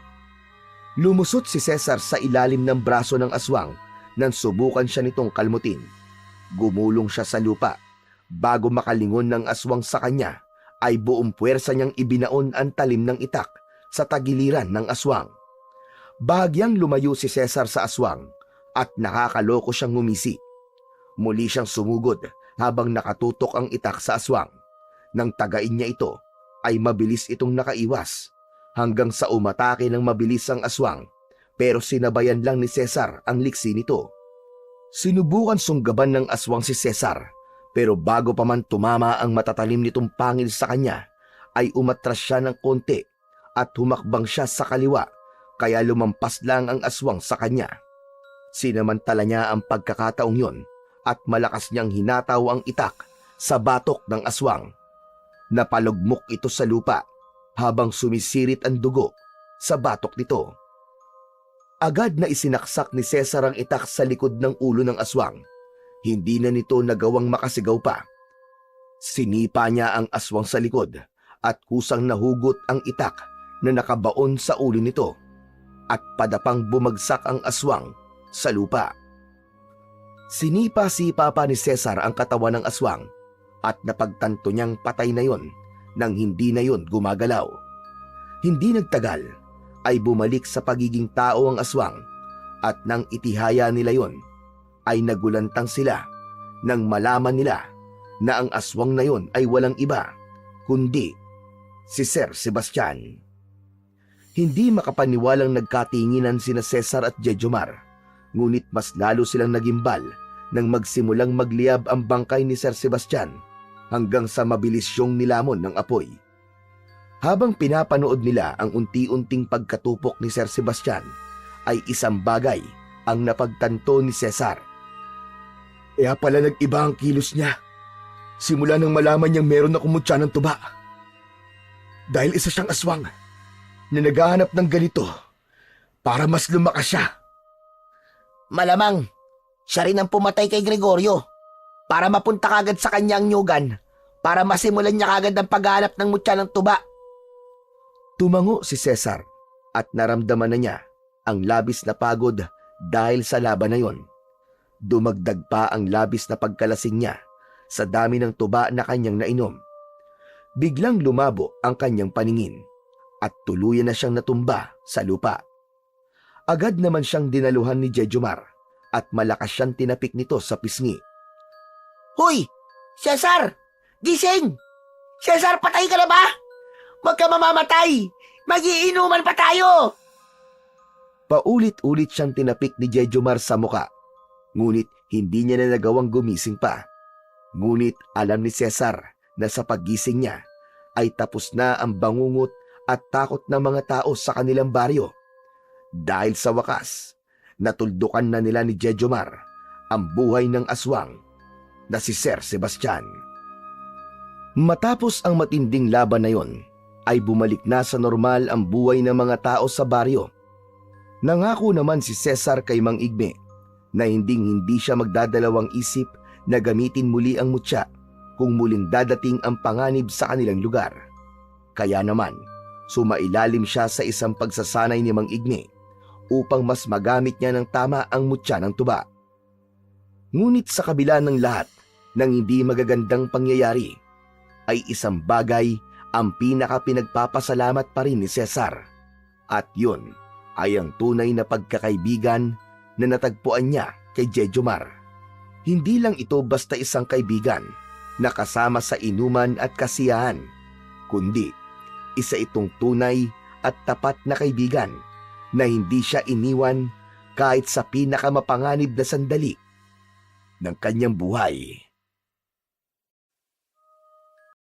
Lumusot si Cesar sa ilalim ng braso ng aswang nang subukan siya nitong kalmutin. Gumulong siya sa lupa. Bago makalingon ng aswang sa kanya, ay buong puwersa niyang ibinaon ang talim ng itak sa tagiliran ng aswang. Bahagyang lumayo si Cesar sa aswang at nakakaloko siyang ngumisi. Muli siyang sumugod habang nakatutok ang itak sa aswang. Nang tagain niya ito, ay mabilis itong nakaiwas hanggang sa umatake ng mabilis ang aswang, pero sinabayan lang ni Cesar ang liksi nito. Sinubukan sunggaban ng aswang si Cesar, pero bago pa man tumama ang matatalim nitong pangil sa kanya, ay umatras siya ng konti at humakbang siya sa kaliwa, kaya lumampas lang ang aswang sa kanya. Sinamantala niya ang pagkakataong yon at malakas niyang hinataw ang itak sa batok ng aswang. Napalugmok ito sa lupa habang sumisirit ang dugo sa batok nito. Agad na isinaksak ni Cesar ang itak sa likod ng ulo ng aswang. Hindi na nito nagawang makasigaw pa. Sinipa niya ang aswang sa likod at kusang nahugot ang itak na nakabaon sa ulo nito at padapang bumagsak ang aswang sa lupa. Sinipa-sipa pa ni Cesar ang katawan ng aswang at napagtanto niyang patay na yon nang hindi na yon gumagalaw. Hindi nagtagal ay bumalik sa pagiging tao ang aswang at nang itihaya nila yon ay nagulantang sila nang malaman nila na ang aswang na yon ay walang iba kundi si Sir Sebastian. Hindi makapaniwalang nagkatinginan sina Cesar at Jejomar, ngunit mas lalo silang nagimbal nang magsimulang magliyab ang bangkay ni Sir Sebastian hanggang sa mabilis siyang nilamon ng apoy. Habang pinapanood nila ang unti-unting pagkatupok ni Sir Sebastian, ay isang bagay ang napagtanto ni Cesar. Kaya pala nag-iba ang kilos niya. Simula nang malaman niyang meron akong mutya ng tuba. Dahil isa siyang aswang na naghahanap ng ganito para mas lumakas siya. Malamang, siya rin ang pumatay kay Gregorio para mapunta kagad sa kanyang nyugan para masimulan niya kagad ang paghahanap ng mutya ng tuba. Tumango si Cesar at naramdaman na niya ang labis na pagod dahil sa laban na yon. Dumagdag pa ang labis na pagkalasing niya sa dami ng tuba na kanyang nainom. Biglang lumabo ang kanyang paningin at tuluyan na siyang natumba sa lupa. Agad naman siyang dinaluhan ni Jejomar at malakas siyang tinapik nito sa pisngi. Hoy! Cesar! Gising! Cesar, patay ka na ba? Huwag ka mamamatay! Magiinuman pa tayo! Paulit-ulit siyang tinapik ni Jejomar sa muka, ngunit Hindi niya na nagawang gumising pa. Ngunit alam ni Cesar na sa paggising niya ay tapos na ang bangungot at takot ng mga tao sa kanilang baryo. Dahil sa wakas, natuldukan na nila ni Jejomar ang buhay ng aswang na si Sir Sebastian. Matapos ang matinding laban na yon, ay bumalik na sa normal ang buhay ng mga tao sa baryo. Nangako naman si Cesar kay Mang Igme na hindi siya magdadalawang isip na gamitin muli ang mutya kung muling dadating ang panganib sa kanilang lugar. Kaya naman, sumailalim siya sa isang pagsasanay ni Mang Igme upang mas magamit niya ng tama ang mutya ng tuba. Ngunit sa kabila ng lahat ng hindi magagandang pangyayari, ay isang bagay ang pinaka-pinagpapasalamat pa rin ni Cesar. At yun ay ang tunay na pagkakaibigan na natagpuan niya kay Jejomar. Hindi lang ito basta isang kaibigan na kasama sa inuman at kasiyahan, kundi isa itong tunay at tapat na kaibigan na hindi siya iniwan kahit sa pinakamapanganib na sandali ng kanyang buhay.